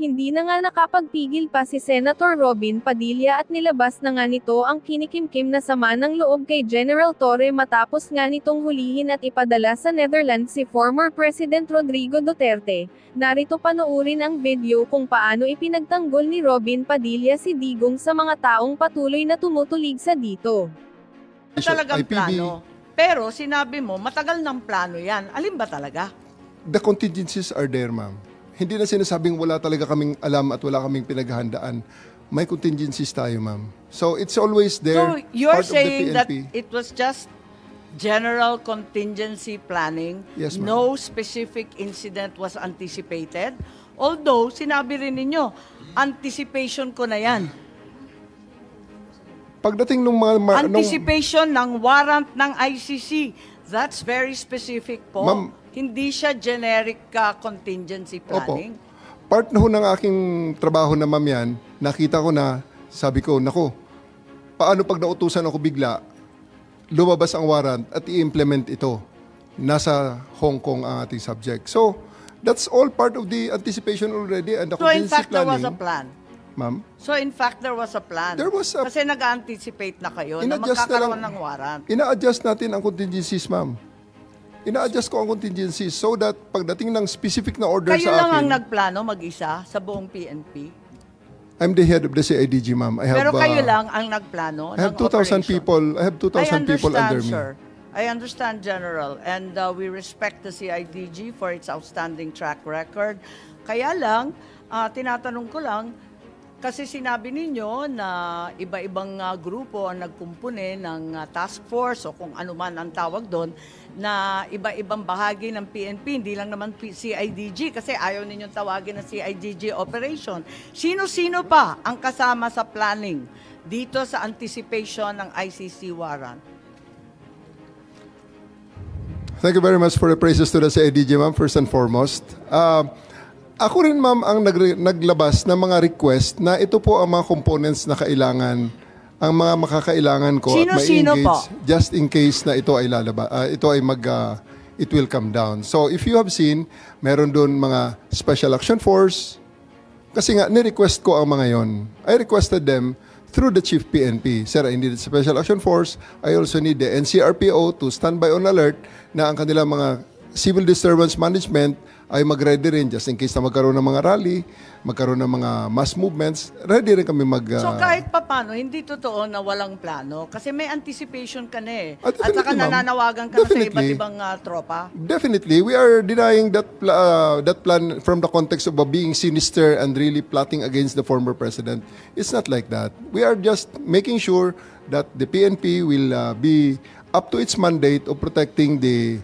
Hindi na nga nakapagpigil pa si Senator Robin Padilla at nilabas na nga nito ang kinikimkim na sama ng loob kay General Torre matapos nga nitong hulihin at ipadala sa Netherlands si former President Rodrigo Duterte. Narito panoorin ang video kung paano ipinagtanggol ni Robin Padilla si Digong sa mga taong patuloy na tumutulig sa dito. Talagang plano. Pero sinabi mo, matagal ng plano yan. Alin ba talaga? The contingencies are there, ma'am. Hindi na sinasabing wala talaga kaming alam at wala kaming pinaghahandaan. May contingencies tayo, ma'am. So it's always there. So you're part of the saying that PNP. it was just general contingency planning? Yes, ma'am. No specific incident was anticipated? Although, sinabi rin ninyo, anticipation ko na yan. Pagdating nung mga... Anticipation ng warrant ng ICC. That's very specific po. Ma'am, Hindi siya generic contingency planning. Part na ho ng aking trabaho na ma'am yan, nakita ko na, sabi ko, nako, paano pag nautusan ako bigla, lumabas ang warrant at i-implement ito. Nasa Hong Kong ang ating subject. So, that's all part of the anticipation already and the So in contingency fact, there planning. was a plan. Ma'am? So in fact, there was a plan. There was a- Kasi nag-anticipate na kayo na In-adjust na magkakaroon lang. ng warrant. Ina-adjust natin ang contingencies, ma'am. Ina-adjust ko ang contingencies so that pagdating ng specific na order Kayo sa lang ang akin, nagplano mag-isa sa buong PNP? I'm the head of the CIDG, ma'am. I have, Pero kayo lang ang nagplano I have ng 2,000 operation? people. I have 2,000 people under me. Sir. I understand, General. And we respect the CIDG for its outstanding track record. Kaya lang, tinatanong ko lang, kasi sinabi ninyo na iba-ibang grupo ang nagkumpune ng task force o kung ano man ang tawag doon, na iba-ibang bahagi ng PNP, hindi lang naman CIDG kasi ayaw ninyong tawagin na CIDG operation. Sino-sino pa ang kasama sa planning dito sa anticipation ng ICC warrant? Thank you very much for the praises to the CIDG, ma'am, first and foremost. Ako rin, ma'am, ang naglabas ng mga request na ito po ang mga components na kailangan, ang mga makakailangan ko at Sino-sino ma-engage po? just in case na ito ay it will come down. So if you have seen, meron doon mga Special Action Force, kasi nga, ni-request ko ang mga yon. I requested them through the Chief PNP. Sir, I need the Special Action Force. I also need the NCRPO to stand by on alert na ang kanilang mga civil disturbance management ay mag-ready rin just in case na magkaroon ng mga rally, magkaroon ng mga mass movements, ready rin kami So kahit papano, hindi totoo na walang plano kasi may anticipation ka na eh. At Definitely, saka ma'am. nananawagan ka na sa iba't Definitely. ibang tropa. Definitely, we are denying that plan from the context of being sinister and really plotting against the former president. It's not like that. We are just making sure that the PNP will be up to its mandate of protecting the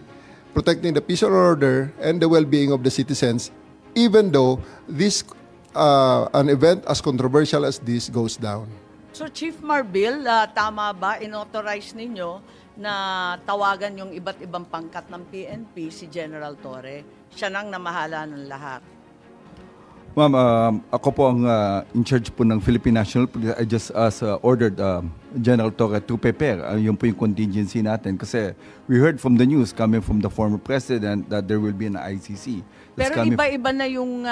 peace and order and the well-being of the citizens, even though this an event as controversial as this goes down. So Chief Marbil, tama ba inauthorize ninyo na tawagan yung iba't ibang pangkat ng PNP si General Torre? Siya nang namahala ng lahat. Ma'am, ako po ang in charge po ng Philippine National Police. I just ordered General Torre to prepare. Yun po yung contingency natin. Kasi we heard from the news coming from the former president that there will be an ICC. That's Pero coming iba-iba na yung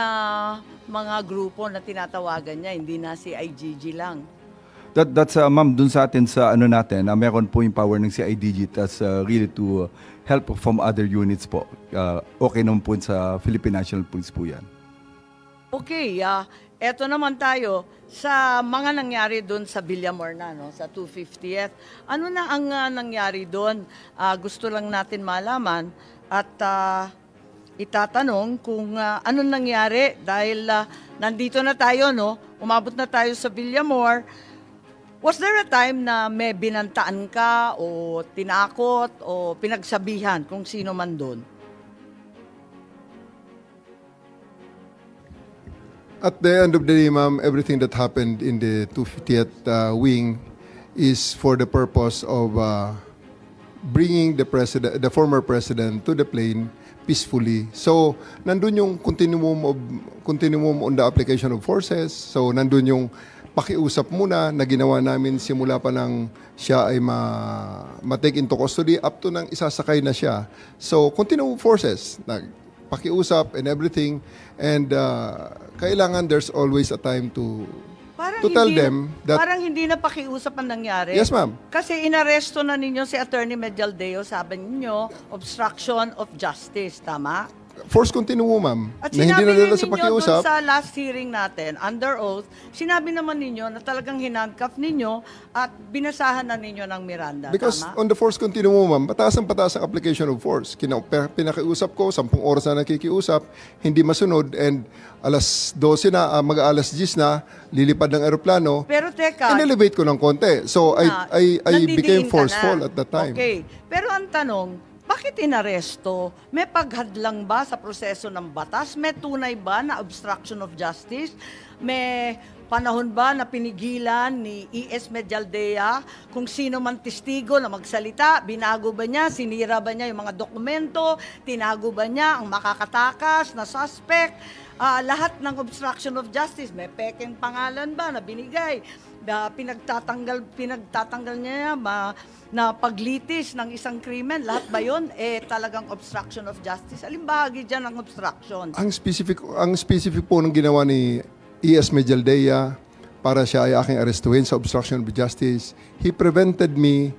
mga grupo na tinatawagan niya, hindi na si IGG lang. That's ma'am, dun sa atin sa ano natin, meron po yung power ng CIDG that's really to help from other units po. Okay naman po sa Philippine National Police po yan. Okay, eto naman tayo sa mga nangyari doon sa Villamor na, no, sa 250th. Ano na ang nangyari doon? Gusto lang natin malaman at itatanong kung ano nangyari dahil nandito na tayo, no? Umabot na tayo sa Villamor. Was there a time na may binantaan ka o tinakot o pinagsabihan kung sino man doon? At the end of the day, ma'am, everything that happened in the 250th wing is for the purpose of bringing the former president to the plane peacefully. So, nandun yung continuum on the application of forces. So, nandun yung pakiusap muna na ginawa namin simula pa nang siya ay ma-take into custody up to nang isasakay na siya. So, continuum forces. pakiusap and everything. And kailangan there's always a time to tell them that... Parang hindi na pakiusap ang nangyari. Yes, ma'am. Kasi inaresto na ninyo si Attorney Medialdeo, sabi ninyo, obstruction of justice, tama? Force continuo, ma'am. At Na hindi sinabi na nila ninyo sa doon pakiusap. sa last hearing natin, under oath, sinabi naman ninyo na talagang hinandcuff ninyo at binasahan na ninyo ng Miranda, Because tama? on the force continuum, ma'am, pataas ang application of force. Pinakiusap ko, 10 oras na nakikiusap, hindi masunod, and alas 12 na, mag-alas 10 na, lilipad ng aeroplano, Pero teka, in-elevate ko ng konti. So, I nandidiin became ka forceful na. at that time. Okay. Pero ang tanong, bakit inaresto? May paghadlang ba sa proseso ng batas? May tunay ba na obstruction of justice? May panahon ba na pinigilan ni E.S. Medialdea kung sino man testigo na magsalita? Binago ba niya? Sinira ba niya yung mga dokumento? Tinago ba niya ang makakatakas na suspect? Lahat ng obstruction of justice, may pekeng pangalan ba na binigay? Pinagtatanggal niya na paglitis ng isang krimen, lahat ba yun? Talagang obstruction of justice. Alin bahagi dyan ang obstruction? Ang specific po ng ginawa ni E.S. Medialdea para siya ay aking arestuhin sa obstruction of justice, he prevented me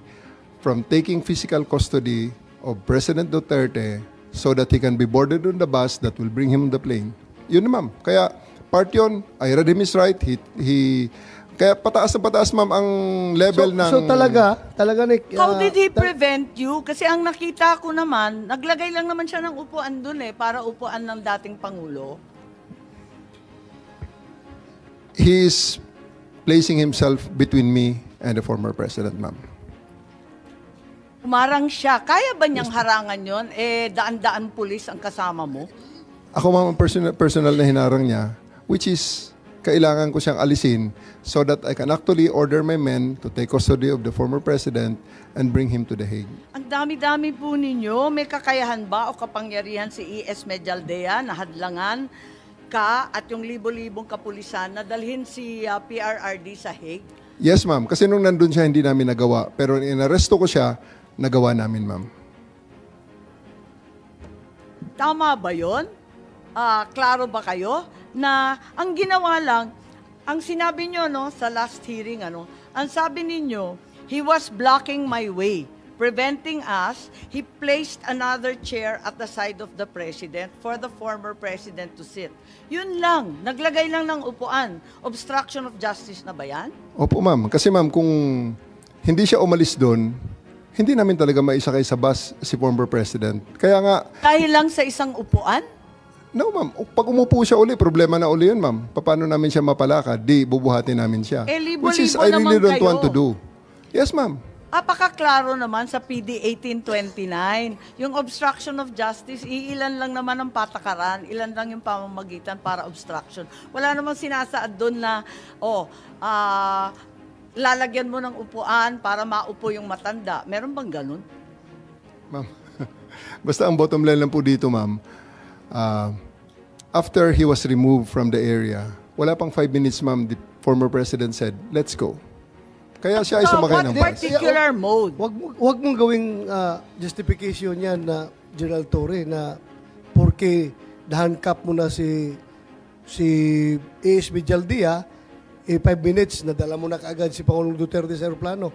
from taking physical custody of President Duterte so that he can be boarded on the bus that will bring him on the plane. Yun na, ma'am. Kaya part yun, I read him his right. Kaya pataas na pataas, ma'am, ang level ng... So talaga How did he prevent you? Kasi ang nakita ko naman, naglagay lang naman siya ng upuan dun para upuan ng dating Pangulo. He is placing himself between me and the former president, ma'am. Umarang siya. Kaya ba niyang harangan yon? Daan-daan pulis ang kasama mo? Ako, ma'am, ang personal na hinarang niya, which is kailangan ko siyang alisin so that I can actually order my men to take custody of the former president and bring him to The Hague. Ang dami-dami po ninyo. May kakayahan ba o kapangyarihan si E.S. Medialdea na hadlangan ka at yung libo-libong kapulisan na dalhin si PRRD sa Hague? Yes, ma'am. Kasi nung nandun siya, hindi namin nagawa. Pero inaresto ko siya, nagawa namin, ma'am. Tama ba yun? Klaro ba kayo na ang ginawa lang, ang sinabi nyo sa last hearing, ang sabi ninyo, he was blocking my way, preventing us. He placed another chair at the side of the president for the former president to sit. Yun lang, naglagay lang ng upuan. Obstruction of justice na ba yan? Opo, ma'am. Kasi, ma'am, kung hindi siya umalis doon, hindi namin talaga maisakay sa bus si former president. Kaya nga, Dahil lang sa isang upuan? no, ma'am. Pag umupo siya uli, problema na uli yun, ma'am. Paano namin siya mapalakad? Di, bubuhatin namin siya. Libo-libo Which is, I naman really don't kayo. want to do. Yes, ma'am. Apakaklaro naman sa PD 1829. Yung obstruction of justice, iilan lang naman ang patakaran, ilan lang yung pamamagitan para obstruction. Wala namang sinasaad doon na, lalagyan mo ng upuan para maupo yung matanda. Meron bang ganun? Ma'am, basta ang bottom line lang po dito, ma'am, after he was removed from the area, wala pang 5 minutes, ma'am, the former president said, let's go. Kaya siya ay sumakay ng What bus. particular mode? wag mong gawing justification yan na General Torre na porque na-handcuff mo na si A.S. Medialdea, 5 minutes, nadala mo na kaagad si Pangulong Duterte sa aeroplano.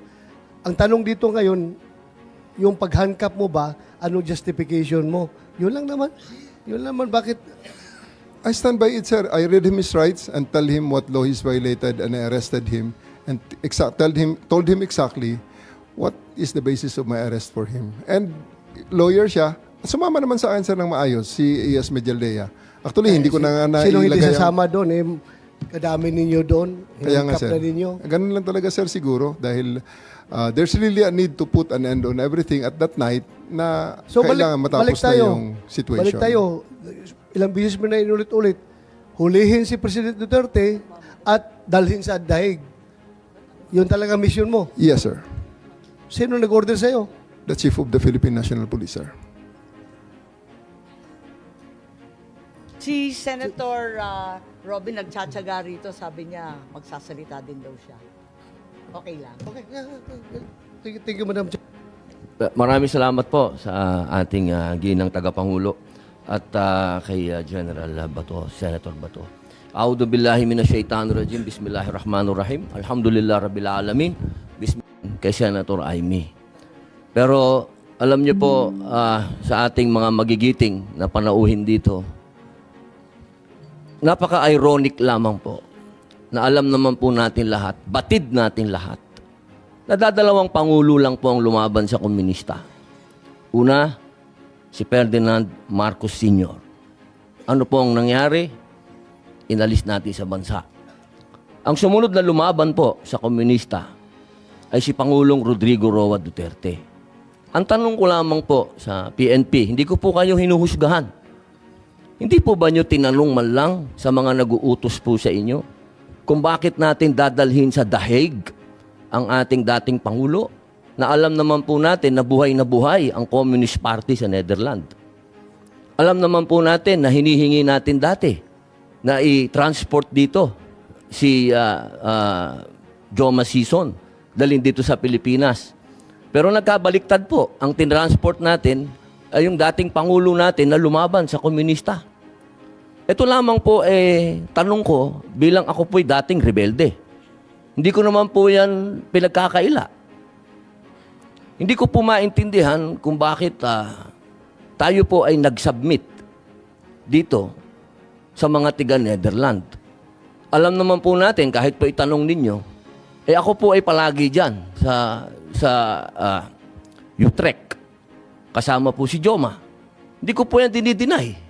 Ang tanong dito ngayon, yung pag-handcuff mo ba, ano justification mo? Yun lang naman. Yun naman, bakit? I stand by it, sir. I read him his rights and tell him what law he's violated and I arrested him and told him exactly what is the basis of my arrest for him. And lawyer siya, sumama naman sa akin, sir, ng maayos, si E.S. Medialdea. Actually, hindi ko na nga Sino hindi nailagay ang- sasama doon? Kadami ninyo doon. Kaya nga, Handcuff sir. na ninyo. Ganun lang talaga, sir, siguro. Dahil there's really a need to put an end on everything at that night na kailangan matapos na yung situation. Balik tayo. Ilang beses mo na inulit-ulit. Hulihin si President Duterte at dalhin sa daig. Yun talaga mission mo. Yes, sir. Sino nag-order sa'yo? The Chief of the Philippine National Police, sir. Si Senator Robin nagtsatsaga rito, sabi niya magsasalita din daw siya. Okay lang. Okay. Thank you, Madam Chair. Maraming salamat po sa ating ginang tagapangulo. at kay General Bato, Senator Bato. A'udhu billahi minasyaitanir rajim. Bismillahirrahmanirrahim. Alhamdulillah rabbil alamin. Kay Senator Amy. Pero alam niyo po, sa ating mga magigiting na panauhin dito, napaka-ironic lamang po na alam naman po natin lahat, batid natin lahat, nadadalawang pangulo lang po ang lumaban sa komunista. Una, si Ferdinand Marcos Sr. Ano po ang nangyari? Inalis natin sa bansa. Ang sumunod na lumaban po sa komunista ay si Pangulong Rodrigo Roa Duterte. Ang tanong ko lamang po sa PNP, hindi ko po kayo hinuhusgahan. Hindi po ba nyo tinanong man lang sa mga nag-uutos po sa inyo kung bakit natin dadalhin sa The Hague ang ating dating Pangulo na alam naman po natin na buhay ang Communist Party sa Netherlands. Alam naman po natin na hinihingi natin dati na i-transport dito si Joma Sison, dalhin dito sa Pilipinas. Pero nagkabaliktad po, ang tinransport natin ay yung dating Pangulo natin na lumaban sa komunista. Ito lamang po, tanong ko, bilang ako po'y dating rebelde. Hindi ko naman po yan pinagkakaila. Hindi ko po maintindihan kung bakit tayo po ay nag-submit dito sa mga tiga-Netherlands. Alam naman po natin, kahit po itanong ninyo, ako po ay palagi dyan sa Utrecht. Kasama po si Joma. Hindi ko po yan dinideny.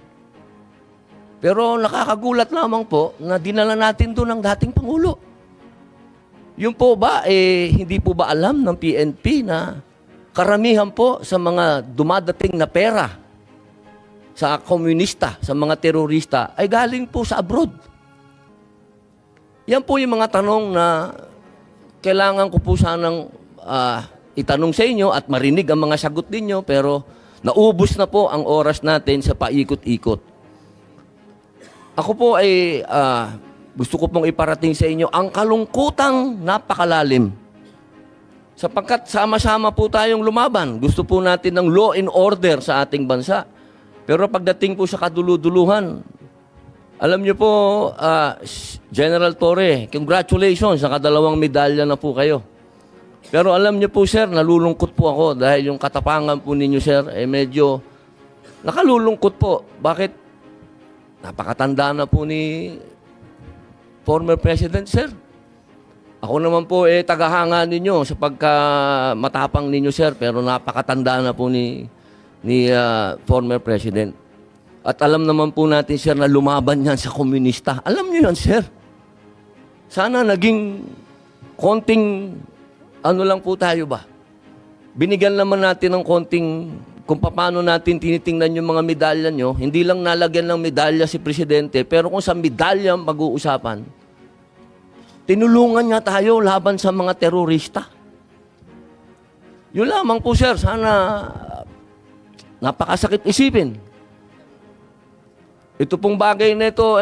Pero nakakagulat lamang po na dinala natin doon ang dating Pangulo. Yun po ba, hindi po ba alam ng PNP na karamihan po sa mga dumadating na pera sa komunista, sa mga terorista, ay galing po sa abroad. Yan po yung mga tanong na kailangan ko po sanang itanong sa inyo at marinig ang mga sagot ninyo, pero naubos na po ang oras natin sa paikot-ikot. Ako po ay gusto ko pong iparating sa inyo ang kalungkutang napakalalim. Sapagkat sama-sama po tayong lumaban. Gusto po natin ng law and order sa ating bansa. Pero pagdating po sa kaduluduluhan, alam niyo po, General Torre, congratulations, nakadalawang medalya na po kayo. Pero alam niyo po, sir, nalulungkot po ako dahil yung katapangan po ninyo, sir, medyo nakalulungkot po. Bakit? Napakatanda na po ni former President, sir. Ako naman po, tagahanga ninyo sa pagkamatapang ninyo, sir, pero napakatanda na po ni former President. At alam naman po natin, sir, na lumaban yan sa komunista. Alam niyo yan, sir. Sana naging konting, lang po tayo ba? Binigyan naman natin ng konting, kung paano natin tinitingnan yung mga medalya nyo, hindi lang nalagyan ng medalya si Presidente, pero kung sa medalya ang pag-uusapan, tinulungan niya tayo laban sa mga terorista. Yun lamang po, sir. Sana napakasakit isipin. Ito pong bagay na ito,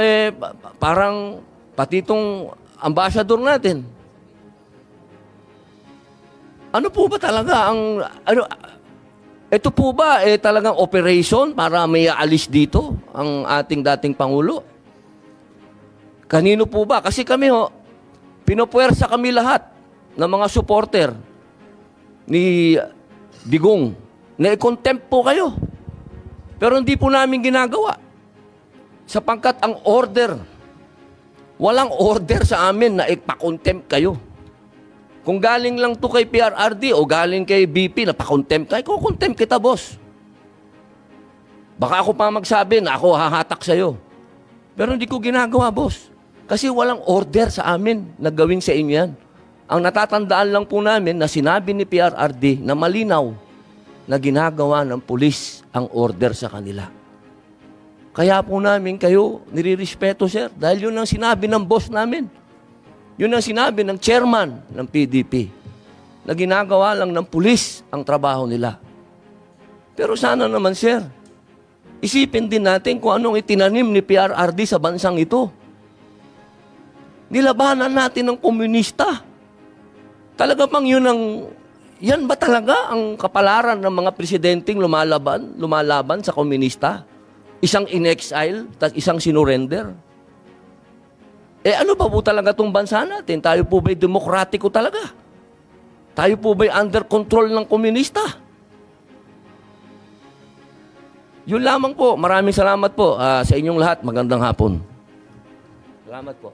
parang pati itong ambassador natin. Ano po ba talaga ang... ito po ba talagang operation para may aalis dito ang ating dating Pangulo? Kanino po ba? Kasi kami pinopuwersa kami lahat ng mga supporter ni Digong na i-contempt po kayo. Pero hindi po namin ginagawa. Sapagkat ang order, walang order sa amin na ipa-contempt kayo. Kung galing lang to kay PRRD o galing kay BP na pa-contempt kayo, kukontempt kita, boss. Baka ako pa magsabi na ako hahatak sa'yo. Pero hindi ko ginagawa, boss. Kasi walang order sa amin na gawin sa inyo yan. Ang natatandaan lang po namin na sinabi ni PRRD na malinaw na ginagawa ng pulis ang order sa kanila. Kaya po namin kayo nirirespeto, sir, dahil yun ang sinabi ng boss namin. Yun ang sinabi ng chairman ng PDP na ginagawa lang ng pulis ang trabaho nila. Pero sana naman, sir, isipin din natin kung anong itinanim ni PRRD sa bansang ito. Nilabanan natin ng komunista. Talaga bang yan ba talaga ang kapalaran ng mga presidenteng lumalaban sa komunista? Isang in-exile, isang sinurrender. Ano ba po talaga itong bansa natin? Tayo po ba'y demokratiko talaga? Tayo po ba'y under control ng komunista? Yun lamang po. Maraming salamat po sa inyong lahat. Magandang hapon. Salamat po.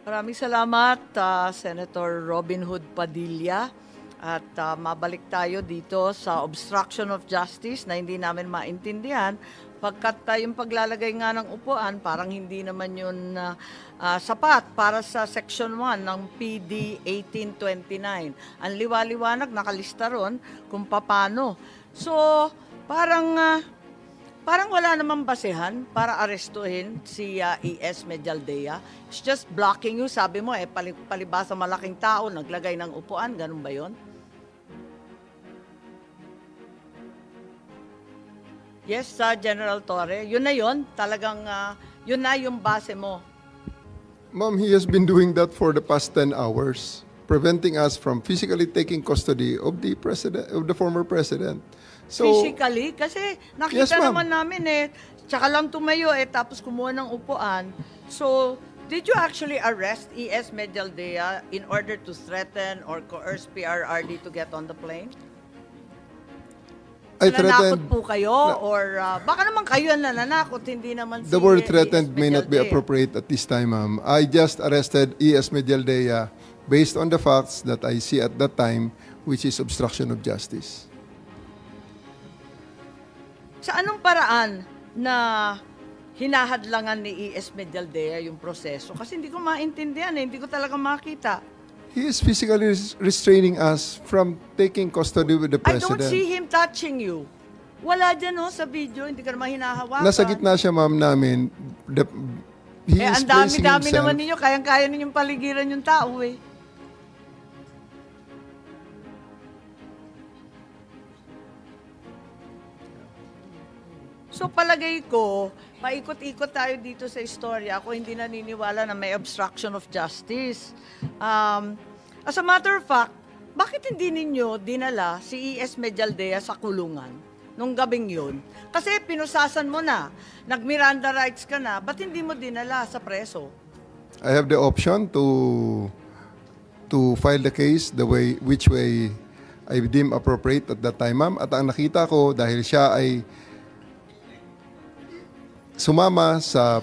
Maraming salamat, Senator Robin Hood Padilla. At mabalik tayo dito sa obstruction of justice na hindi namin maintindihan. Pagkat yung paglalagay nga ng upuan, parang hindi naman yun sapat para sa Section 1 ng PD 1829. Ang liwa-liwanag, nakalista ron kung paano. So, parang wala namang basehan para arestuhin si E.S. Medialdea. It's just blocking you. Sabi mo, palibasa malaking tao, naglagay ng upuan. Ganun ba yun? Yes, General Torre. Yun na yun. Talagang yun na yung base mo. Ma'am, he has been doing that for the past 10 hours, preventing us from physically taking custody of the president, of the former president. So, Physically? Kasi nakita Yes, ma'am. naman namin tsaka lang tumayo tapos kumuha ng upuan. So, did you actually arrest E.S. Medialdea in order to threaten or coerce PRRD to get on the plane? I Nananakot threatened, po kayo or baka naman kayo ang nananakot, hindi naman the si word E.S. threatened may not be Medialdea. appropriate at this time, ma'am. I just arrested E.S. Medialdea based on the facts that I see at that time, which is obstruction of justice. Sa anong paraan na hinahadlangan ni E.S. Medialdea yung proseso? Kasi hindi ko maintindihan, hindi ko talaga makita. He is physically restraining us from taking custody with the I don't president. see him touching you. Wala dyan sa video, hindi ka naman hinahawakan. Nasa gitna siya, ma'am, namin. He is Ang placing dami-dami himself. naman ninyo, kayang-kaya ninyong paligiran yung tao So palagay ko, paikot-ikot tayo dito sa istorya. Ako hindi naniniwala na may obstruction of justice. As a matter of fact, bakit hindi ninyo dinala si E.S. Medialdea sa kulungan nung gabing yun? Kasi pinusasan mo na, nag-Miranda rights ka na, ba't hindi mo dinala sa preso? I have the option to file the case which way I deem appropriate at that time, ma'am. At ang nakita ko, dahil siya ay sumama sa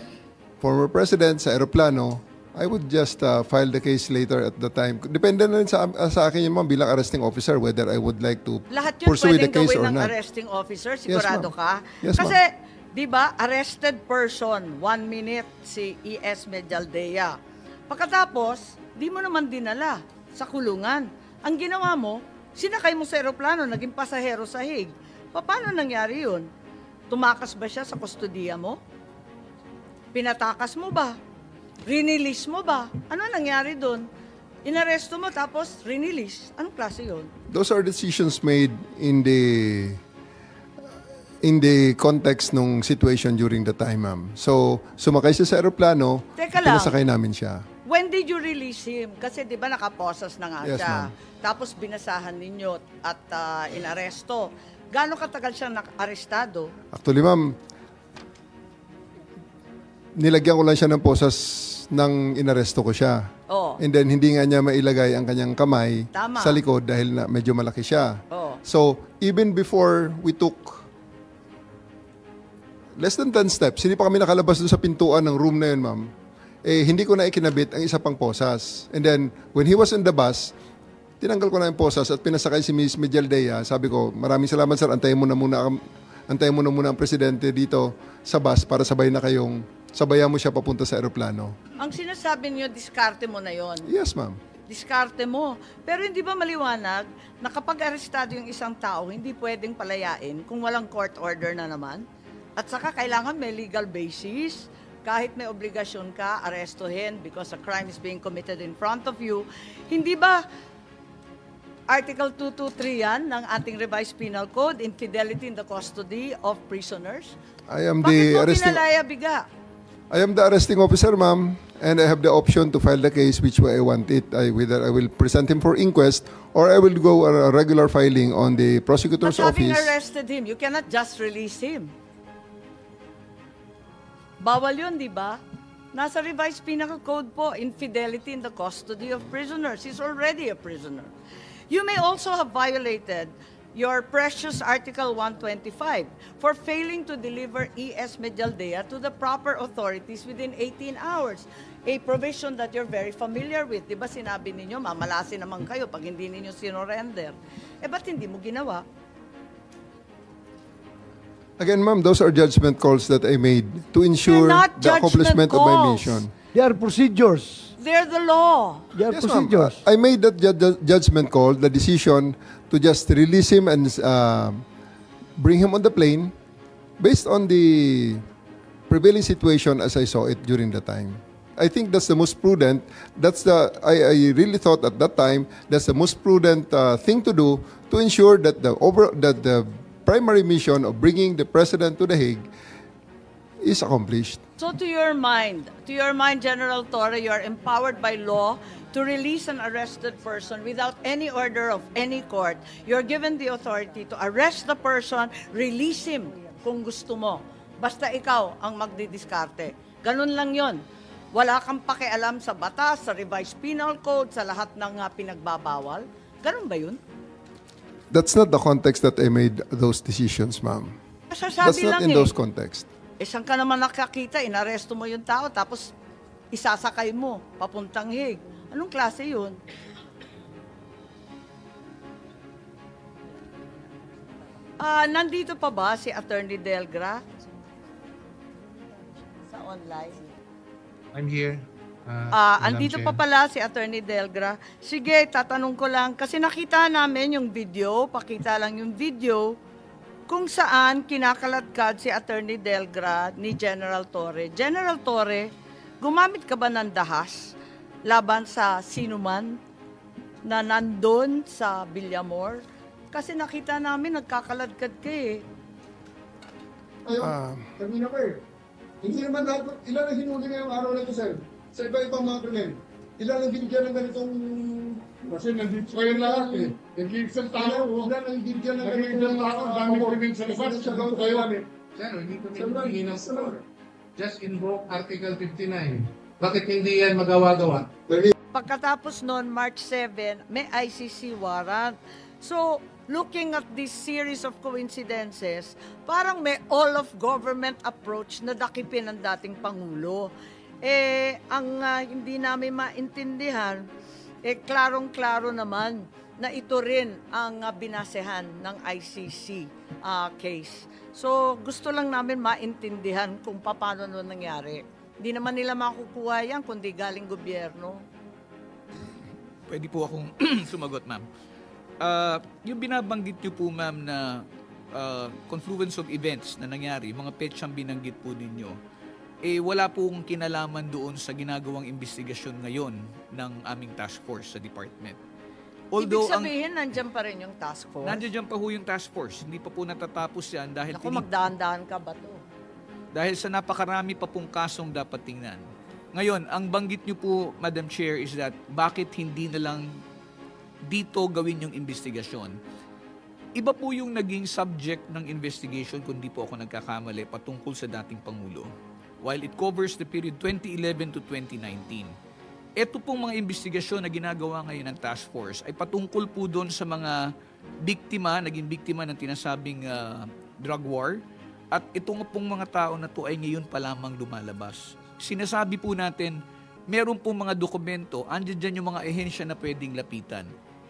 former president sa eroplano, I would just file the case later at the time. Depende na rin sa akin yun, ma'am, bilang arresting officer, whether I would like to Lahat yun pursue the pwedeng case gawin or ng not. arresting officer, sigurado ma'am. ka? Yes, Kasi, di ba, arrested person, 1 minute si E.S. Medialdea. Pagkatapos, di mo naman dinala sa kulungan. Ang ginawa mo, sinakay mo sa eroplano, naging pasahero sa Hague. Paano nangyari yun? Tumakas ba siya sa kustodiya mo? Pinatakas mo ba? Rinilis mo ba? Ano nangyari doon? Inaresto mo tapos rinilis. Anong klase yun? Those are decisions made in the context nung situation during the time, ma'am. So, sumakay siya sa eroplano, Teka lang. pinasakay namin siya. When did you release him? Kasi di ba nakaposas na nga Yes, siya. ma'am. Tapos binasahan ninyo at inaresto. Gaano katagal siya arestado? Actually, ma'am, nilagyan ko lang siya ng posas nang inaresto ko siya. Oo. And then, hindi nga niya mailagay ang kanyang kamay Tama. sa likod dahil na medyo malaki siya. Oo. So, even before we took less than 10 steps, hindi pa kami nakalabas doon sa pintuan ng room na yun, ma'am, hindi ko na ikinabit ang isa pang posas. And then, when he was in the bus, tinanggal ko na yung posas at pinasakay si Ms. Medialdea. Sabi ko, maraming salamat, sir. Antayin mo na muna ang presidente dito sa bus para sabayan mo siya papunta sa eroplano. Ang sinasabi niyo, diskarte mo na yon. Yes, ma'am. Diskarte mo. Pero hindi ba maliwanag na kapag arestado yung isang tao, hindi pwedeng palayain kung walang court order na naman? At saka kailangan may legal basis. Kahit may obligasyon ka, arestuhin because a crime is being committed in front of you. Hindi ba Article 223 yan ng ating revised penal code, infidelity in the custody of prisoners? I am Bakit the mo arresting pinalaya biga? I am the arresting officer, ma'am, and I have the option to file the case which way I want it. Whether I will present him for inquest or I will go a regular filing on the But prosecutor's having office. arrested him, you cannot just release him. Bawal yun, di ba? Nasa revised penal code po, infidelity in the custody of prisoners. He's already a prisoner. You may also have violated your precious Article 125 for failing to deliver E.S. Medialdea to the proper authorities within 18 hours. A provision that you're very familiar with. Di ba sinabi ninyo, mamalasin naman kayo pag hindi ninyo sinorender. Ba't hindi mo ginawa? Again, ma'am, those are judgment calls that I made to ensure They're not the accomplishment of my judgment mission. They are procedures. They're the law. They are Yes, ma'am. procedures. I made that judgment call, the decision to just release him and bring him on the plane based on the prevailing situation as I saw it during the time. I think that's the most prudent. I really thought at that time that's the most prudent thing to do to ensure that the primary mission of bringing the president to The Hague is accomplished. So to your mind, General Torre, you are empowered by law to release an arrested person without any order of any court. You're given the authority to arrest the person, release him kung gusto mo. Basta ikaw ang magdidiskarte. Ganun lang yon. Wala kang pakialam sa batas, sa revised penal code, sa lahat ng pinagbabawal. Ganun ba yun? That's not the context that I made those decisions, ma'am. That's Sasabi not lang in those context. saan ka naman nakakita, inaresto mo yung tao, tapos isasakay mo, papuntang Hague. Anong klase yun? Nandito pa ba si Attorney Delgra? Sa online? I'm here. Andito pa pala si Attorney Delgra. Sige, tatanong ko lang, kasi nakita namin yung video, pakita lang yung video, kung saan kinakaladkad si Attorney Delgra ni General Torre. General Torre, gumamit ka ba ng dahas laban sa sinuman na nandun sa Villamor? Kasi nakita namin nagkakaladkad ka eh. Ah. Kanina pa eh. Hindi naman dapat, ilan ang hinuli ngayong araw na ito, sir? Sa iba-ibang mga krimen. Ilan ang binigyan ng ganitong... Kasi nandito kayo lahat eh. Nag-iisang tao. Ilan ang binigyan ng ganitong tao. Ang daming krimen sa labas. Nandito kayo. Sir, hindi kami humingi ng floor. Just invoke Article 59. Bakit hindi yan magawa-gawa? Pagkatapos noon, March 7, may ICC warrant. So, looking at this series of coincidences, parang may all-of-government approach na dakipin ng dating Pangulo. Ang hindi namin maintindihan, klarong-klaro naman na ito rin ang binasehan ng ICC case. So, gusto lang namin maintindihan kung paano nangyari. Hindi naman nila makukuha yan kundi galing gobyerno. Pwede po akong sumagot, ma'am. Yung binabanggit niyo po, ma'am, na confluence of events na nangyari, mga petsang binanggit po ninyo, wala pong kinalaman doon sa ginagawang investigasyon ngayon ng aming task force sa department. Ibig sabihin, nandyan pa rin yung task force? Nandiyan pa ho yung task force. Hindi pa po natatapos yan dahil Naku, magdahan-dahan ka ba to? dahil sa napakarami pa pong kasong dapat tingnan. Ngayon, ang banggit niyo po, Madam Chair, is that bakit hindi na lang dito gawin yung investigasyon? Iba po yung naging subject ng investigation, kung di po ako nagkakamali, patungkol sa dating Pangulo. While it covers the period 2011 to 2019. Ito pong mga investigasyon na ginagawa ngayon ng task force ay patungkol po doon sa mga biktima, naging biktima ng tinasabing drug war. At itong pong mga tao na to ay ngayon pa lamang lumalabas. Sinasabi po natin, meron pong mga dokumento, andyan dyan yung mga ehensya na pwedeng lapitan.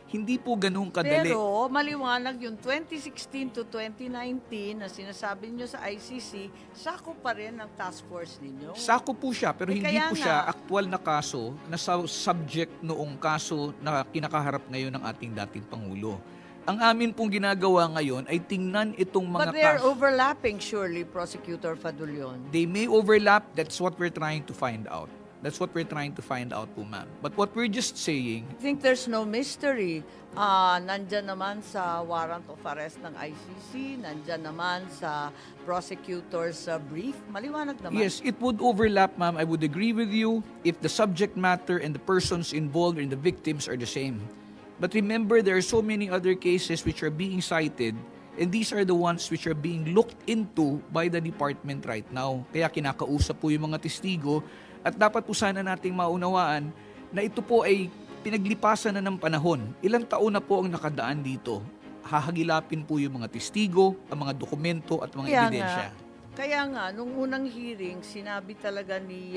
Hindi po ganun kadali. Pero maliwanag yung 2016 to 2019 na sinasabi nyo sa ICC, sako pa rin ang task force ninyo. Sako po siya, pero hindi kaya po nga. siya aktual na kaso na subject noong kaso na kinakaharap ngayon ng ating dating Pangulo. Ang amin pong ginagawa ngayon ay tingnan itong mga But they're kaso. overlapping surely, Prosecutor Fadulion. They may overlap, that's what we're trying to find out. That's what we're trying to find out po, ma'am. But what we're just saying, I think there's no mystery. Nandyan naman sa warrant of arrest ng ICC, nandyan naman sa prosecutor's brief. Maliwanag naman. yes, it would overlap, ma'am. I would agree with you if the subject matter and the persons involved and the victims are the same. But remember, there are so many other cases which are being cited, And these are the ones which are being looked into by the department right now. Kaya kinakausap po yung mga testigo at dapat po sana nating maunawaan na ito po ay pinaglipasan na ng panahon. Ilang taon na po ang nakadaan dito. Hahagilapin po yung mga testigo, ang mga dokumento at mga ebidensya. Kaya nga, nung unang hearing, sinabi talaga ni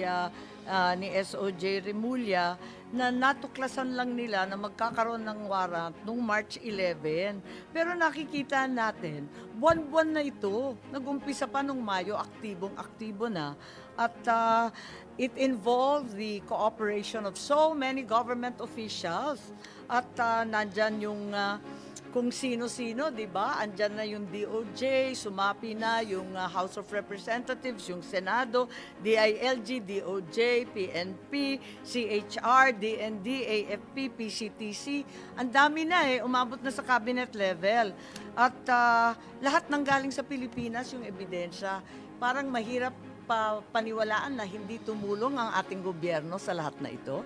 SOJ Remulla na natuklasan lang nila na magkakaroon ng warrant nung March 11. Pero nakikita natin, buwan-buwan na ito. Nag-umpisa pa nung Mayo, aktibong-aktibo na. At it involved the cooperation of so many government officials. At nandyan yung kung sino-sino, di ba? Andyan na yung DOJ, sumapi na yung House of Representatives, yung Senado, DILG, DOJ, PNP, CHR, DND, AFP, PCTC. Ang dami na umabot na sa cabinet level. At lahat ng galing sa Pilipinas yung ebidensya. Parang mahirap paniwalaan na hindi tumulong ang ating gobyerno sa lahat na ito.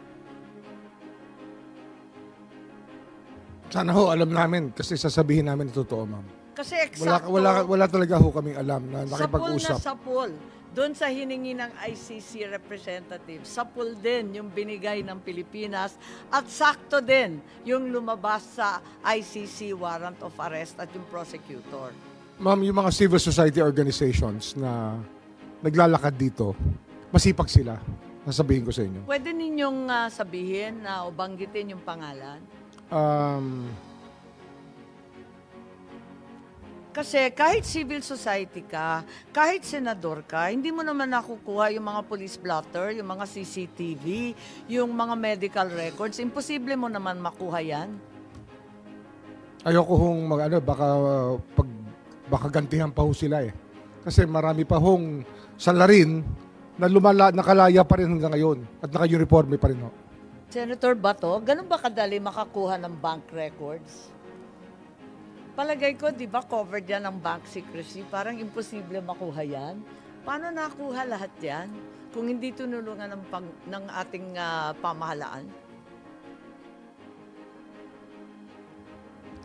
Sana ho, alam namin kasi sasabihin namin ito totoo, ma'am. Kasi eksakto, Wala talaga ho kaming alam na nakipag-usap. sapul. Doon sa hiningi ng ICC representative, sapul din yung binigay ng Pilipinas at sakto din yung lumabas sa ICC warrant of arrest at yung prosecutor. Ma'am, yung mga civil society organizations na naglalakad dito, masipag sila. Sasabihin ko sa inyo. Pwede ninyong sabihin o banggitin yung pangalan? Kasi kahit civil society ka, kahit senador ka, hindi mo naman nakukuha yung mga police blotter, yung mga CCTV, yung mga medical records. Imposible mo naman makuha yan. Ayoko hong baka gantihan pa ho sila eh. Kasi marami pa hong salarin na nakalaya pa rin hanggang ngayon at naka-uniforme pa rin ho. Senator Bato, ganun ba kadali makakuha ng bank records? Palagay ko, di ba, covered yan ng bank secrecy? Parang imposible makuha yan. Paano nakuha lahat yan kung hindi tunulungan ng ating pamahalaan?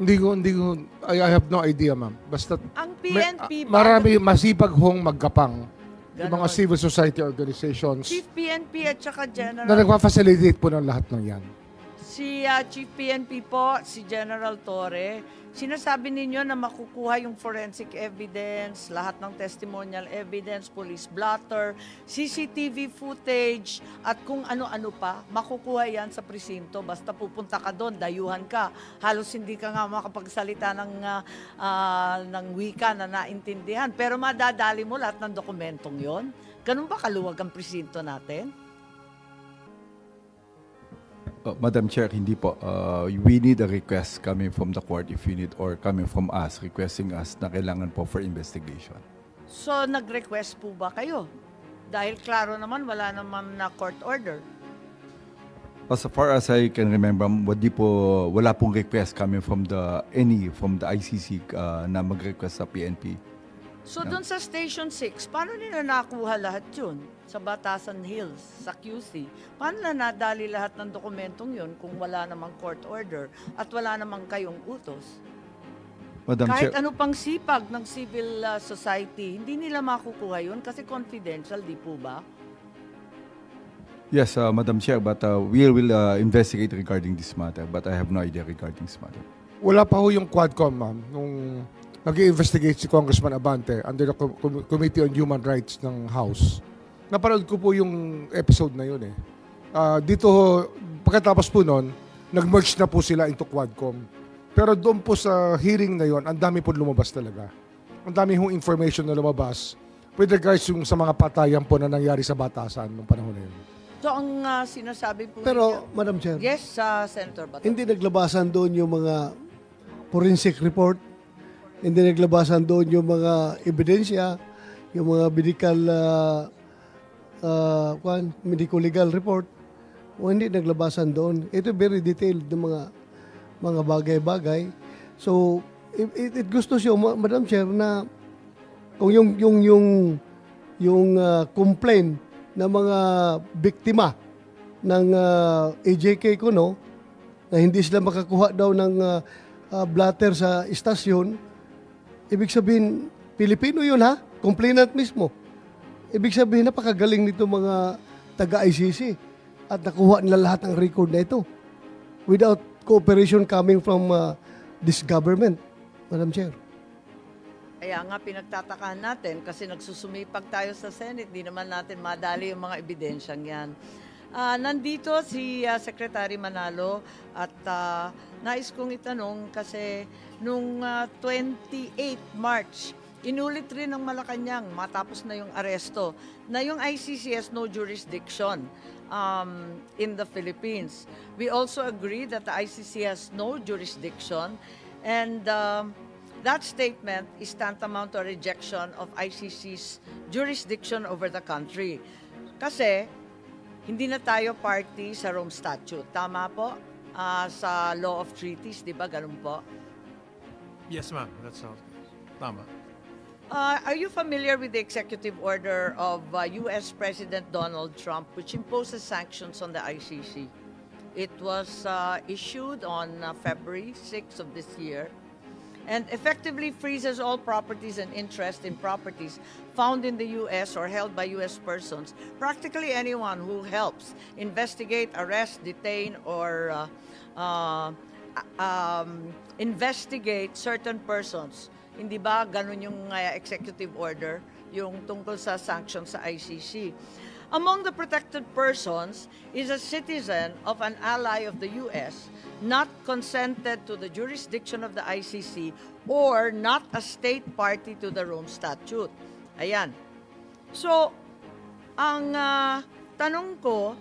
I have no idea, ma'am. Basta Ang PNP ba? marami masipag hong magkapang yung mga Ganon. civil society organizations Chief PNP at saka na General. nagpa-facilitate po ng lahat ng yan. Si Chief PNP po, si General Torre, sinasabi ninyo na makukuha yung forensic evidence, lahat ng testimonial evidence, police blotter, CCTV footage, at kung ano-ano pa, makukuha yan sa presinto. Basta pupunta ka doon, dayuhan ka. Halos hindi ka nga makapagsalita ng wika na naintindihan. Pero madadali mo lahat ng dokumentong yon. Ganun ba kaluwag ang presinto natin? Madam Chair, hindi po. We need a request coming from the court if you need or coming from us requesting us na kailangan po for investigation. So, nag-request po ba kayo? Dahil klaro naman, wala naman na court order. As far as I can remember, wala pong request coming from the ICC na mag-request sa PNP. So, dun sa Station 6, paano nila nakuha lahat yun? Sa Batasan Hills, sa QC. Paano na nadali lahat ng dokumentong yun kung wala namang court order at wala namang kayong utos? Madam Kahit Chair, ano pang sipag ng civil society, hindi nila makukuha yun kasi confidential, di po ba? yes, Madam Chair, but we will investigate regarding this matter, but I have no idea regarding this matter. Wala pa ho yung Quadcom, ma'am, nung nag-i-investigate si Congressman Abante under the Committee on Human Rights ng House. Napanood ko po yung episode na yun eh. Dito, pagkatapos po nun, nag-merge na po sila into Quadcom. Pero doon po sa hearing na yun, ang dami po lumabas talaga. Ang dami hong information na lumabas with regards yung sa mga patayan po na nangyari sa Batasan nung panahon na yun. So, ang sinasabi po Pero, ninyo- Madam Chair, Yes, Senator Bato. hindi naglabasan doon yung mga forensic report, hindi naglabasan doon yung mga ebidensya, yung mga medico-legal report, o hindi naglabasan doon. Ito very detailed ng mga bagay-bagay. So, it gusto siya, Madam Chair, na kung yung complaint ng mga biktima ng AJK Kuno na hindi sila makakuha daw ng blatter sa istasyon, Ibig sabihin, Pilipino yun ha? Complainant mismo. Ibig sabihin, napakagaling nito mga taga-ICC at nakuha nila lahat ng record na ito without cooperation coming from this government, Madam Chair. Kaya nga pinagtatakaan natin kasi nagsusumipag tayo sa Senate, di naman natin madali yung mga ebidensyang yan. Nandito si Secretary Manalo at nais kong itanong kasi nung 28 March, inulit rin ng Malacanang matapos na yung aresto na yung ICC has no jurisdiction in the Philippines. We also agree that the ICC has no jurisdiction and that statement is tantamount to a rejection of ICC's jurisdiction over the country. Kasi hindi na tayo party sa Rome Statute. Tama po? Sa Law of Treaties, di ba? Ganun po. Yes, ma'am. That's all. Tama. Are you familiar with the executive order of U.S. President Donald Trump, which imposes sanctions on the ICC? It was issued on February 6 of this year and effectively freezes all properties and interest in properties found in the U.S. or held by U.S. persons, practically anyone who helps investigate, arrest, detain, or investigate certain persons. Hindi ba ganun yung executive order, yung tungkol sa sanctions sa ICC? Among the protected persons is a citizen of an ally of the U.S. not consented to the jurisdiction of the ICC or not a state party to the Rome Statute. Ayan. So, ang tanong ko,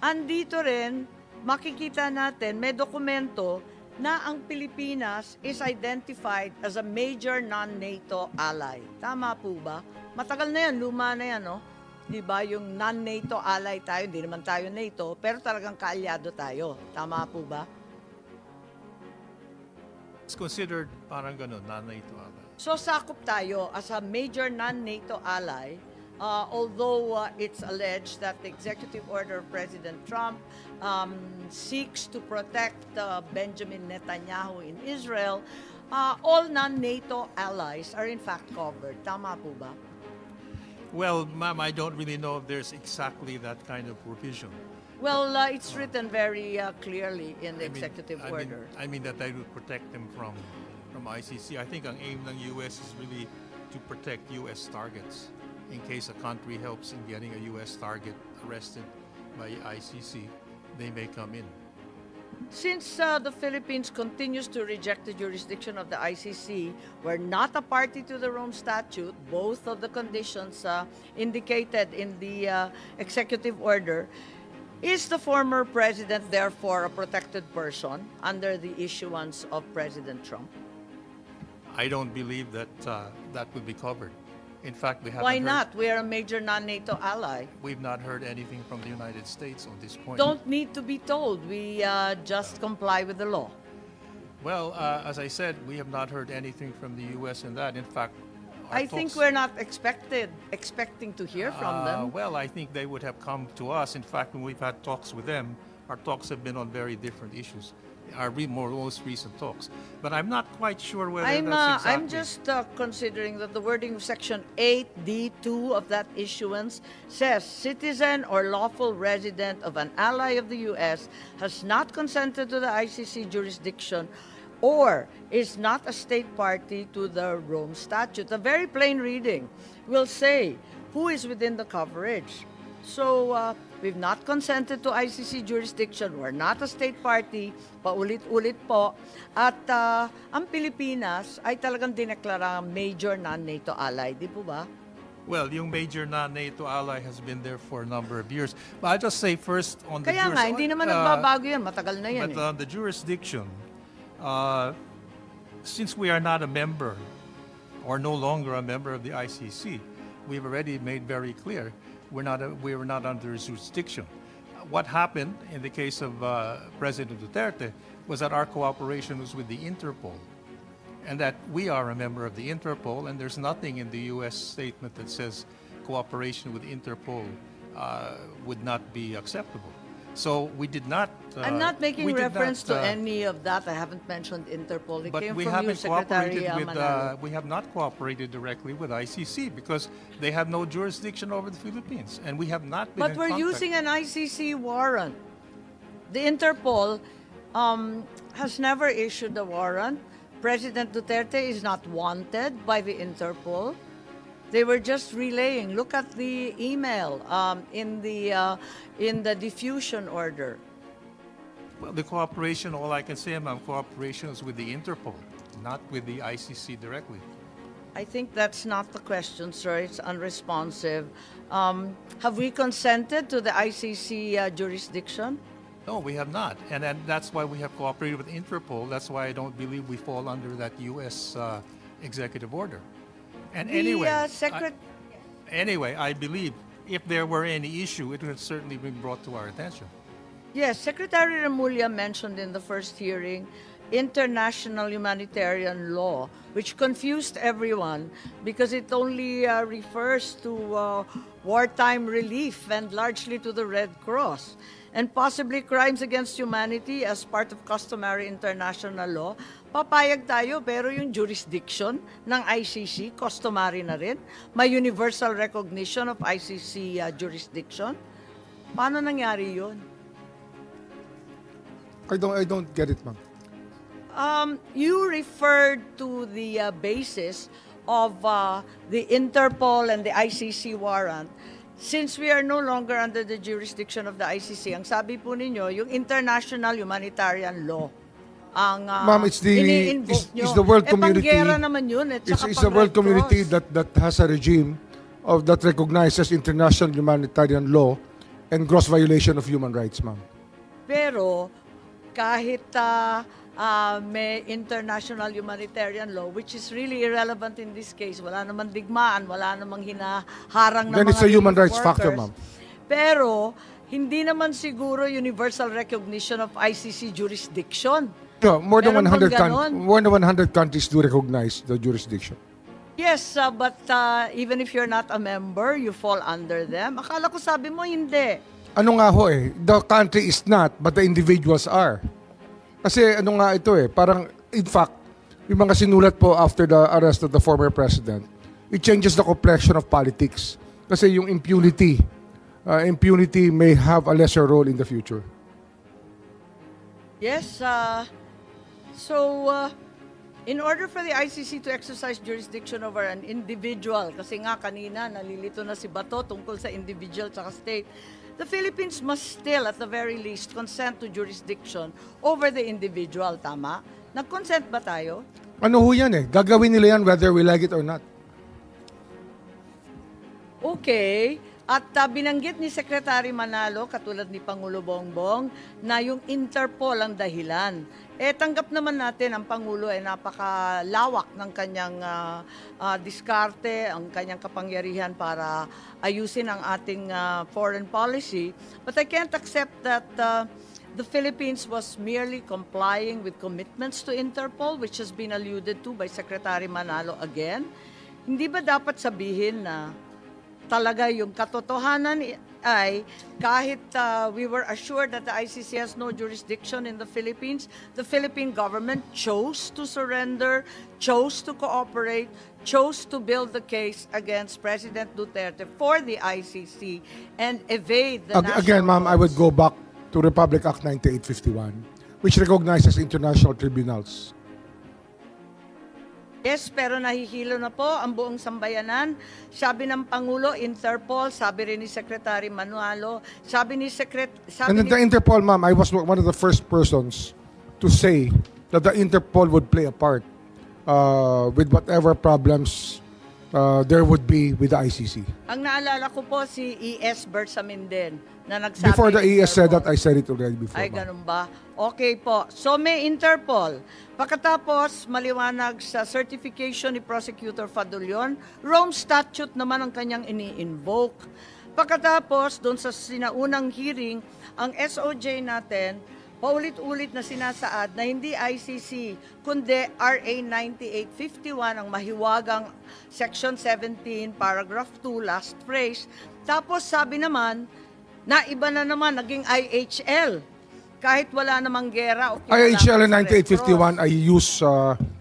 andito rin, makikita natin, may dokumento na ang Pilipinas is identified as a major non-NATO ally. Tama po ba? Matagal na yan, luma na yan, no? Di ba? Yung non-NATO ally tayo, hindi naman tayo NATO, pero talagang kaalyado tayo. Tama po ba? It's considered parang ganun, non-NATO ally. So sakop tayo as a major non-NATO ally, although it's alleged that the executive order of President Trump seeks to protect Benjamin Netanyahu in Israel, all non-NATO allies are in fact covered. Tama po ba? Well, ma'am, I don't really know if there's exactly that kind of provision. Well, it's written very clearly in the executive order. I mean that they would protect them from ICC. I think ang aim ng US is really to protect US targets in case a country helps in getting a US target arrested by ICC. They may come in. Since the Philippines continues to reject the jurisdiction of the ICC, we're not a party to the Rome Statute, both of the conditions indicated in the executive order. Is the former president therefore a protected person under the issuance of President Trump? I don't believe that that would be covered. In fact, we haven't Why heard, not? We are a major non-NATO ally. We've not heard anything from the United States on this point. Don't need to be told. We just comply with the law. Well, as I said, we have not heard anything from the U.S. in that. In fact, our I think talks- we're not expecting to hear from them. Well, I think they would have come to us. In fact, when we've had talks with them, our talks have been on very different issues. Our most recent talks. But I'm not quite sure whether that's exactly... I'm just considering that the wording of Section 8D2 of that issuance says, citizen or lawful resident of an ally of the U.S. has not consented to the ICC jurisdiction or is not a state party to the Rome Statute. A very plain reading will say who is within the coverage. So, we've not consented to ICC jurisdiction. We're not a state party. Paulit-ulit po. At ang Pilipinas ay talagang dineklarang major non-NATO ally. Di po ba? Well, yung major non-NATO ally has been there for a number of years. But I'll just say first on the Kaya nga, hindi naman nagbabago yan. Matagal na yan. But on the jurisdiction, since we are not a member or no longer a member of the ICC, we've already made very clear we were not under jurisdiction. What happened in the case of President Duterte was that our cooperation was with the Interpol, and that we are a member of the Interpol, and there's nothing in the U.S. statement that says cooperation with Interpol would not be acceptable. So we did not. I'm not making we did reference not, to any of that. I haven't mentioned Interpol. It But came we from you, haven't Secretary cooperated with. Manalo. We have not cooperated directly with ICC because they have no jurisdiction over the Philippines, and we have not been. But in we're contact. using an ICC warrant. The Interpol has never issued a warrant. President Duterte is not wanted by the Interpol. They were just relaying. Look at the email in the diffusion order. Well, the cooperation, all I can say, ma'am, cooperation is with the Interpol, not with the ICC directly. I think that's not the question, sir. It's unresponsive. Have we consented to the ICC jurisdiction? No, we have not, and that's why we have cooperated with Interpol. That's why I don't believe we fall under that U.S. Executive order. And anyway, anyway, I believe if there were any issue, it would have certainly been brought to our attention. Yes, Secretary Remulla mentioned in the first hearing international humanitarian law, which confused everyone because it only refers to wartime relief and largely to the Red Cross. And possibly crimes against humanity as part of customary international law. Papayag tayo, pero yung jurisdiction ng ICC, customary na rin. May universal recognition of ICC jurisdiction. Paano nangyari yun? I don't get it, ma'am. You referred to the basis of the Interpol and the ICC warrant. Since we are no longer under the jurisdiction of the ICC, ang sabi po ninyo, yung international humanitarian law ang Ma'am, it's ini-invoke nyo. it's the world community. Panggera naman yun. It's the world community that has a regime that recognizes international humanitarian law and gross violation of human rights, ma'am. Pero kahit may international humanitarian law, which is really irrelevant in this case. Wala namang digmaan, wala namang hinaharang na Then mga it's a human relief rights factor, workers. ma'am. Pero, hindi naman siguro universal recognition of ICC jurisdiction. No, more than Meron 100 bang ganon? more than 100 countries do recognize the jurisdiction. Yes, but even if you're not a member, you fall under them. Akala ko sabi mo, hindi. Ano nga ho eh, the country is not, but the individuals are. Kasi ano nga ito eh, parang in fact, yung mga sinulat po after the arrest of the former president, it changes the complexion of politics. Kasi yung impunity may have a lesser role in the future. Yes, in order for the ICC to exercise jurisdiction over an individual, kasi nga kanina nalilito na si Bato tungkol sa individual at state, the Philippines must still, at the very least, consent to jurisdiction over the individual, tama? Nag-consent ba tayo? Ano ho yan eh, gagawin nila yan whether we like it or not. Okay. At binanggit ni Secretary Manalo, katulad ni Pangulo Bongbong, na yung Interpol ang dahilan. Tanggap naman natin ang Pangulo ay napakalawak ng kanyang diskarte, ang kanyang kapangyarihan para ayusin ang ating foreign policy. But I can't accept that the Philippines was merely complying with commitments to Interpol, which has been alluded to by Secretary Manalo again. Hindi ba dapat sabihin na talaga yung katotohanan ay kahit we were assured that the ICC has no jurisdiction in the Philippines, the Philippine government chose to surrender, chose to cooperate, chose to build the case against President Duterte for the ICC and evade the national Again, ma'am, I would laws. go back to Republic Act 9851, which recognizes international tribunals. Yes, pero nahihilo na po ang buong sambayanan. Sabi ng Pangulo, Interpol, sabi rin ni Secretary Manalo, sabi ni And then the Interpol, ma'am, I was one of the first persons to say that the Interpol would play a part with whatever problems there would be with the ICC. Ang naalala ko po si E.S. Bersamin din na nagsabi. Before the ES said that, Interpol. I said it already before. Ay, ma'am. ganun ba? Okay po. So may Interpol. Pagkatapos, maliwanag sa certification ni Prosecutor Fadulion, Rome Statute naman ang kanyang ini-invoke. Pagkatapos, doon sa sinaunang hearing, ang SOJ natin, paulit-ulit na sinasaad na hindi ICC, kundi RA 9851 ang mahiwagang Section 17, Paragraph 2, last phrase. Tapos sabi naman, na iba na naman, naging IHL. Kahit wala namang gera. O kinalaman IHL and sa Red 9851 Cross. I use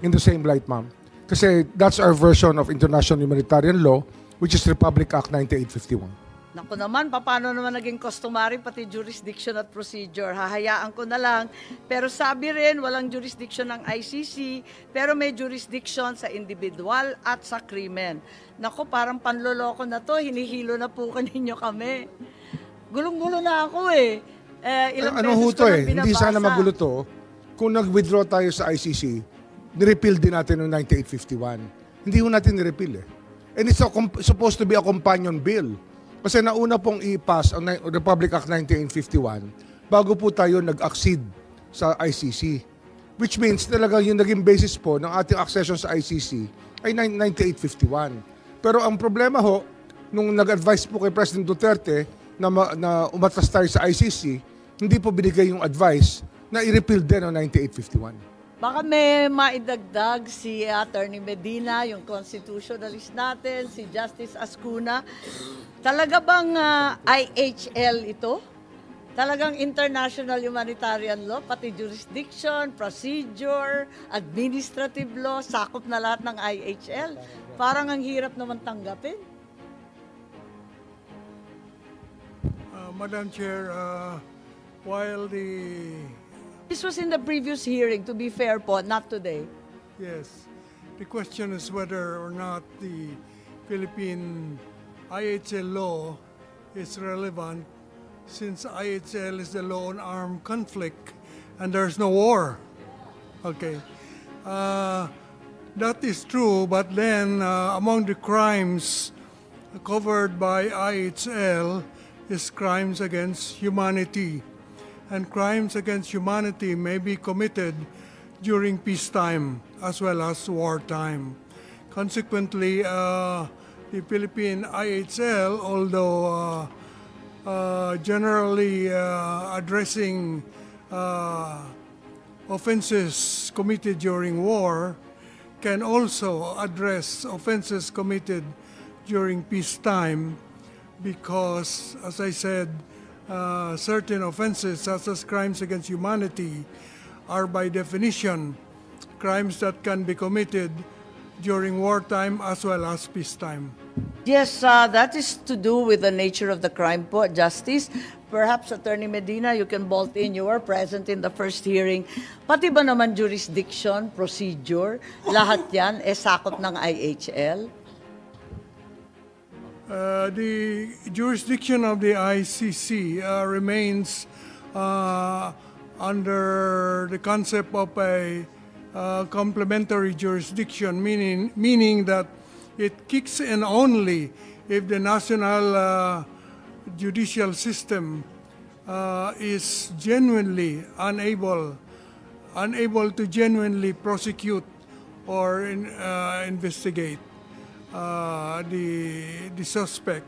in the same light, ma'am. Kasi that's our version of international humanitarian law, which is Republic Act 9851. Naku naman, paano naman naging customary pati jurisdiction at procedure? Hahayaan ko na lang. Pero sabi rin, walang jurisdiction ng ICC, pero may jurisdiction sa individual at sa krimen. Naku, parang panloloko na to, hinihilo na po ninyo kami. Gulong-gulo na ako eh. Ilang Ano beses ho ko to nang eh? Hindi sana binabasa. magulo to. Kung nag-withdraw tayo sa ICC, nirepeal din natin noong 9851. Hindi ho natin nirepeal eh. And it's supposed to be a companion bill. Kasi nauna pong i-pass ang Republic Act 1951 bago po tayo nag-accede sa ICC. Which means talaga yung naging basis po ng ating accession sa ICC ay 9851. Pero ang problema ho, nung nag-advise po kay President Duterte na umatras tayo sa ICC, hindi po binigay yung advice na i-repeal din ang 9851. Baka may maidagdag si Attorney Medina, yung constitutionalist natin, si Justice Ascuna. Talaga bang IHL ito? Talagang international humanitarian law, pati jurisdiction, procedure, administrative law, sakop na lahat ng IHL. Parang ang hirap naman tanggapin. Madam Chair, while This was in the previous hearing, to be fair po, not today. yes, the question is whether or not the Philippine IHL law is relevant since IHL is the law on armed conflict and there's no war. Okay. That is true, but then among the crimes covered by IHL is crimes against humanity. And crimes against humanity may be committed during peacetime as well as wartime. Consequently, the Philippine IHL, although generally addressing offenses committed during war, can also address offenses committed during peacetime because, as I said, certain offenses such as crimes against humanity are by definition crimes that can be committed during wartime as well as peacetime. Yes, that is to do with the nature of the crime po, Justice. Perhaps, Attorney Medina, you can bolt in. You were present in the first hearing. Pati ba naman jurisdiction, procedure, lahat yan sakop ng IHL? The jurisdiction of the ICC remains under the concept of a complementary jurisdiction, meaning that it kicks in only if the national judicial system is genuinely unable to genuinely prosecute or investigate the suspect.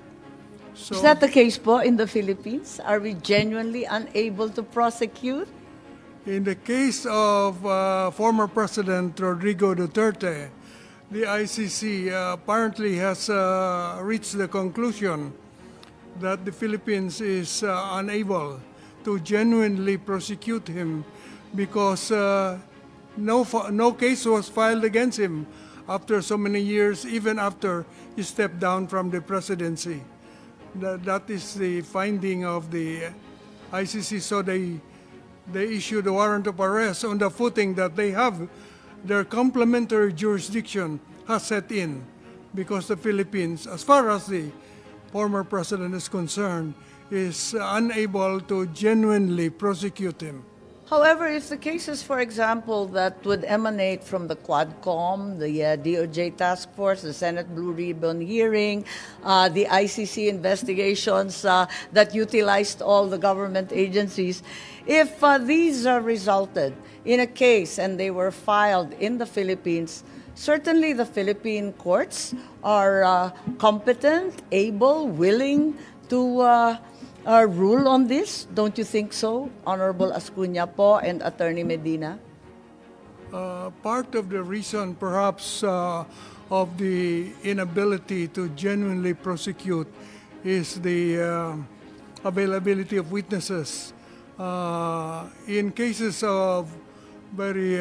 So, Is that the case po in the Philippines? Are we genuinely unable to prosecute? in the case of former President Rodrigo Duterte, the ICC apparently has reached the conclusion that the Philippines is unable to genuinely prosecute him because no case was filed against him after so many years, even after he stepped down from the presidency. That is the finding of the ICC. So they issued a warrant of arrest on the footing that they have their complementary jurisdiction has set in because the Philippines, as far as the former president is concerned, is unable to genuinely prosecute him. However, if the cases, for example, that would emanate from the Quadcom, the DOJ task force, the Senate Blue Ribbon hearing, the ICC investigations that utilized all the government agencies, if these resulted in a case and they were filed in the Philippines, certainly the Philippine courts are competent, able, willing to rule on this? Don't you think so, Honorable Ascuna po and Attorney Medina? Part of the reason, perhaps, of the inability to genuinely prosecute is the availability of witnesses. In cases of very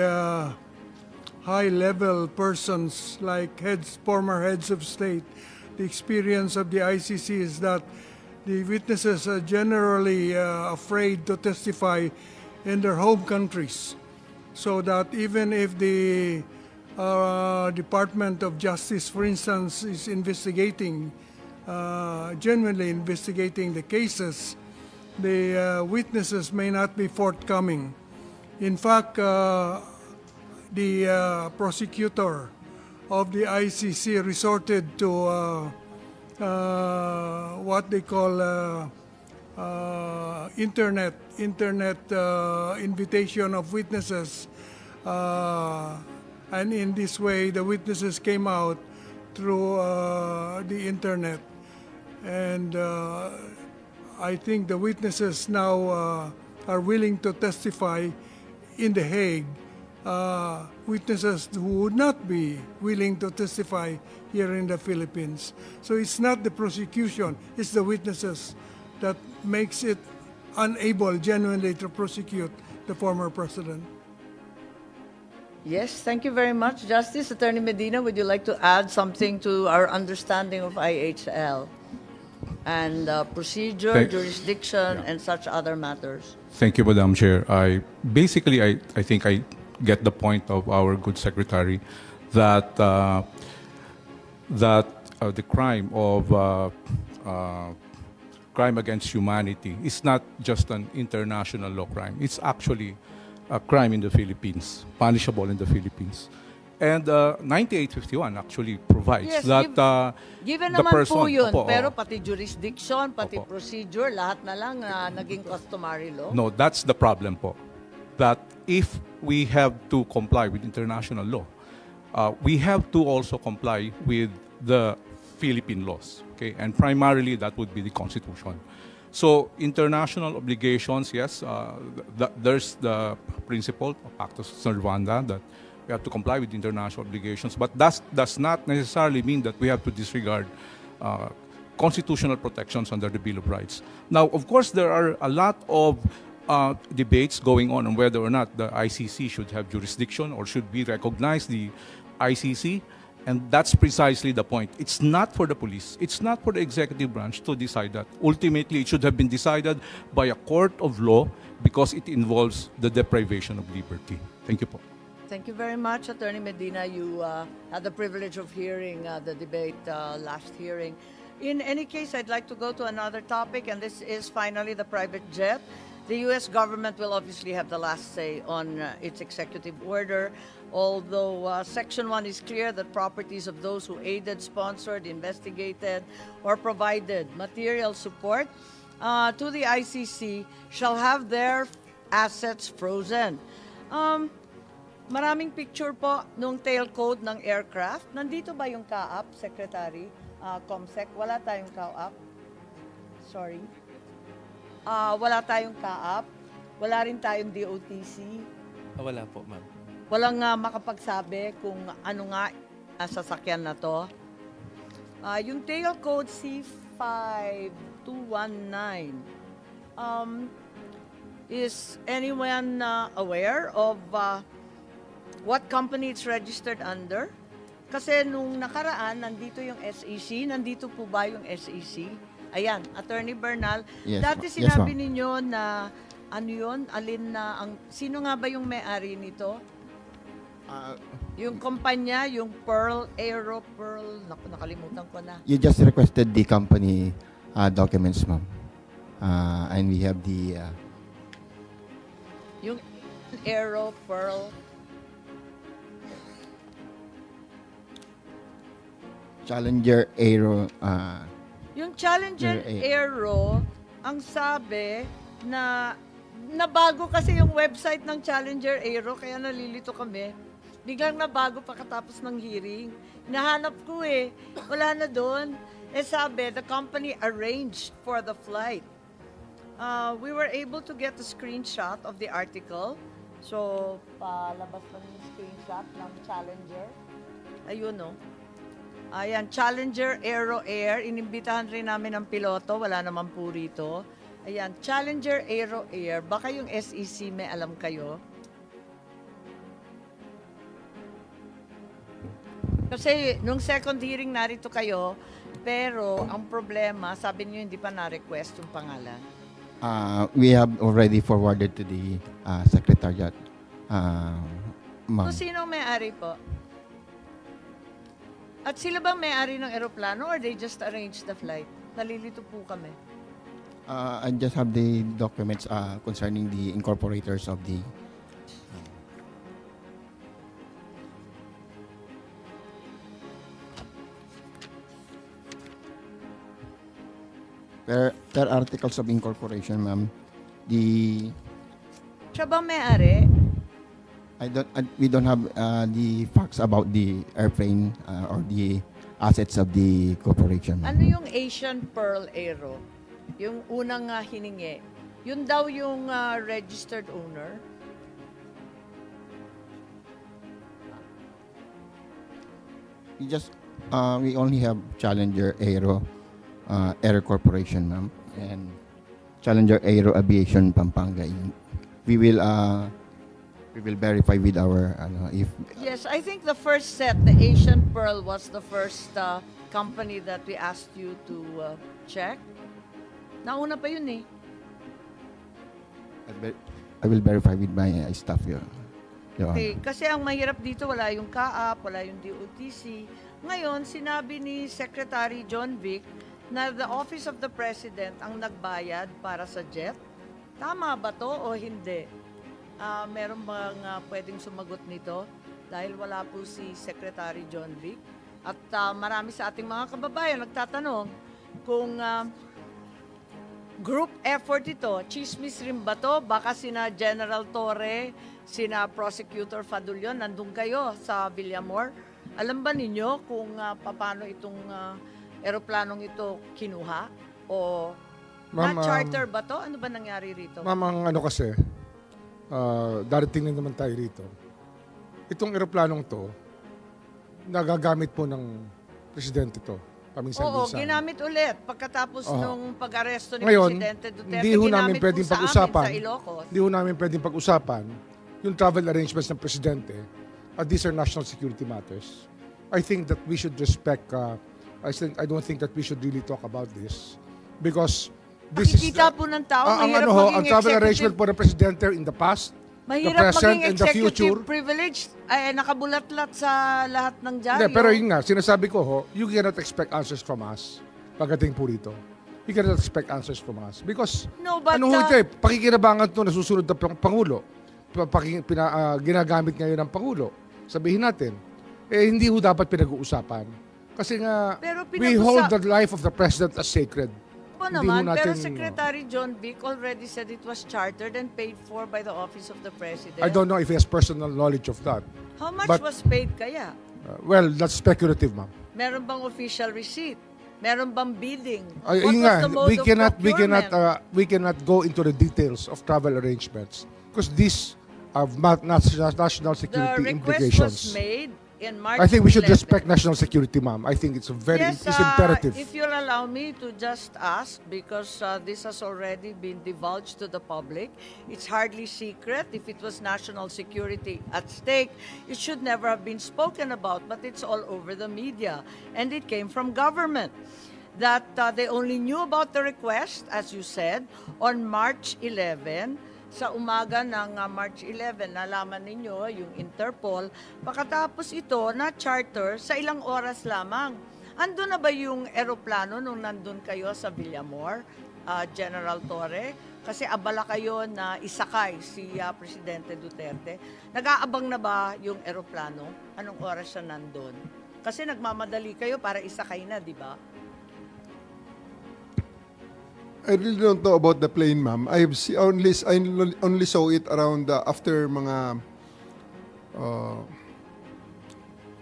high-level persons like former heads of state, the experience of the ICC is that the witnesses are generally afraid to testify in their home countries, so that even if the Department of Justice, for instance, is genuinely investigating the cases, the witnesses may not be forthcoming. In fact, the prosecutor of the ICC resorted to what they call internet invitation of witnesses, and in this way the witnesses came out through the internet, and I think the witnesses now are willing to testify in The Hague. Witnesses who would not be willing to testify here in the Philippines. So it's not the prosecution, it's the witnesses that makes it unable genuinely to prosecute the former president. Yes, thank you very much. Justice Attorney Medina, would you like to add something to our understanding of IHL and procedure, jurisdiction, and such other matters? Thank you, Madam Chair. I think I get the point of our good secretary that the crime of crime against humanity is not just an international law crime. It's actually a crime in the Philippines, punishable in the Philippines. And 9851 actually provides Yes, that given the naman person... po yun, Opo, pero oo. pati jurisdiction, pati Opo. procedure, lahat na lang naging customary law. No, that's the problem po. That if we have to comply with international law, we have to also comply with the Philippine laws. Okay, and primarily that would be the Constitution. So international obligations, yes, there's the principle of Pacta Servanda that we have to comply with international obligations, but that does not necessarily mean that we have to disregard constitutional protections under the Bill of Rights. Now, of course, there are a lot of debates going on whether or not the ICC should have jurisdiction or should we recognize the ICC, and that's precisely the point. It's not for the police, it's not for the executive branch to decide that. Ultimately, it should have been decided by a court of law because it involves the deprivation of liberty. Thank you po. Thank you very much, Attorney Medina. You had the privilege of hearing the debate last hearing. In any case, I'd like to go to another topic, and this is finally the private jet. The U.S. government will obviously have the last say on its executive order, although Section 1 is clear that properties of those who aided, sponsored, investigated, or provided material support to the ICC shall have their assets frozen. Maraming picture po nung tail code ng aircraft. Nandito ba yung CAAP, Secretary? Comsec? Wala tayong CAAP. Sorry. Wala tayong CAAP. Wala rin tayong DOTC. Wala po, ma'am. Walang makapagsabi kung ano nga sasakyan na to. Yung tail code C5219. Is anyone aware of what company it's registered under? Kasi nung nakaraan, nandito yung SEC. Nandito po ba yung SEC? Ayan, Attorney Bernal. Yes, Dati ma'am. sinabi ninyo na ano yun, alin na ang... Sino nga ba yung may-ari nito? Yung kumpanya, yung Pearl, Aero Pearl, naku, nakalimutan ko na. You just requested the company documents, ma'am. And we have the... Yung Aero Pearl, Challenger Aero... yung Challenger Aero, ang sabi na nabago kasi yung website ng Challenger Aero, kaya nalilito kami. Biglang nabago pagkatapos ng hearing. Nahanap ko wala na doon. Sabi, the company arranged for the flight. We were able to get a screenshot of the article. So, palabas lang yung screenshot ng Challenger. Ayun, no? Ayan, Challenger Aero Air. Inimbitahan rin namin ang piloto. Wala naman po rito. Ayan, Challenger Aero Air. Baka yung SEC may alam kayo. Kasi nung second hearing narito kayo, pero ang problema, sabi niyo hindi pa na-request yung pangalan. We have already forwarded to the Secretariat, ma'am. So, sino ang may-ari po? At sila bang may-ari ng eroplano or they just arrange the flight? Nalilito po kami. I just have the documents concerning the incorporators of the per articles of incorporation, ma'am. Siya bang may-ari? We don't have the facts about the airplane or the assets of the corporation, ma'am. Ano yung Asian Pearl Aero? Yung unang hiningi. Yun daw yung registered owner. We only have Challenger Aero Air Corporation, ma'am, and Challenger Aero Aviation Pampanga Inc. We will verify with our if Yes, I think the first set, the Asian Pearl, was the first company that we asked you to check. Nauna pa yun eh. I will verify with my staff here. Your Honor. Okay, kasi ang mahirap dito, wala yung CAAP, wala yung DOTC. Ngayon, sinabi ni Secretary John Vic na the Office of the President ang nagbayad para sa jet. Tama ba to o hindi? Meron bang pwedeng sumagot nito? Dahil wala po si Secretary John Vic. At marami sa ating mga kababayan nagtatanong kung group effort ito, chismis rin ba to? Baka sina General Torre, sina Prosecutor Fadulion, nandun kayo sa Villamor. Alam ba ninyo kung paano itong eroplanong ito kinuha? O Ma'am, na-charter ba to? Ano ba nangyari rito? Ma'am, ang ano kasi, darating na naman tayo rito. Itong eroplanong to, nagagamit po ng presidente to. Oo, Paminsan-minsan. ginamit ulit. Pagkatapos Oo. nung pag-aresto ni Ngayon, Presidente Duterte, hindi ho namin ginamit pwedeng po sa amin pag-usapan. sa Ilocos. Hindi ho namin pwedeng pag-usapan yung travel arrangements ng presidente. These are national security matters. I think that we should respect, I don't think that we should really talk about this because this is Nakikita po ng tao, ang mahirap ano ho, maging ang travel executive. arrangement po ng presidente in the past, Mahirap the present, maging and the future. executive privilege. Ay, nakabulat-lat sa lahat ng dyaryo. Hindi, pero yun nga, sinasabi ko ho, you cannot expect answers from us pagdating po rito. You cannot expect answers from us. Because, No, but, ano ho ito eh, pakikinabangan ito na susunod na Pangulo. Ginagamit ngayon ng Pangulo. Sabihin natin, hindi ho dapat pinag-uusapan. Kasi nga, Pero we hold the life of the President as sacred. po Hindi naman, ho pero natin- Secretary John Vic already said it was chartered and paid for by the Office of the President. I don't know if he has personal knowledge of that. How much but- was paid kaya? Well, that's speculative, ma'am. Meron bang official receipt? Meron bang bidding? Ay, What yun was nga, the mode we of cannot procurement? we cannot go into the details of travel arrangements because these have national The security request implications. was made in March I think we should 11. respect national security, ma'am. I think it's a Yes, it's imperative. if you'll allow me to just ask, because this has already been divulged to the public, it's hardly secret. If it was national security at stake, it should never have been spoken about, but it's all over the media. And it came from government. That they only knew about the request, as you said, on March 11. Sa umaga ng March 11, nalaman ninyo yung Interpol. Pagkatapos ito, na-charter sa ilang oras lamang. Ando na ba yung eroplano nung nandun kayo sa Villamor, General Torre? Kasi abala kayo na isakay si Presidente Duterte. Nag-aabang na ba yung eroplano? Anong oras siya nandun? Kasi nagmamadali kayo para isakay na, di ba? I really don't know about the plane, ma'am. I only saw it around after mga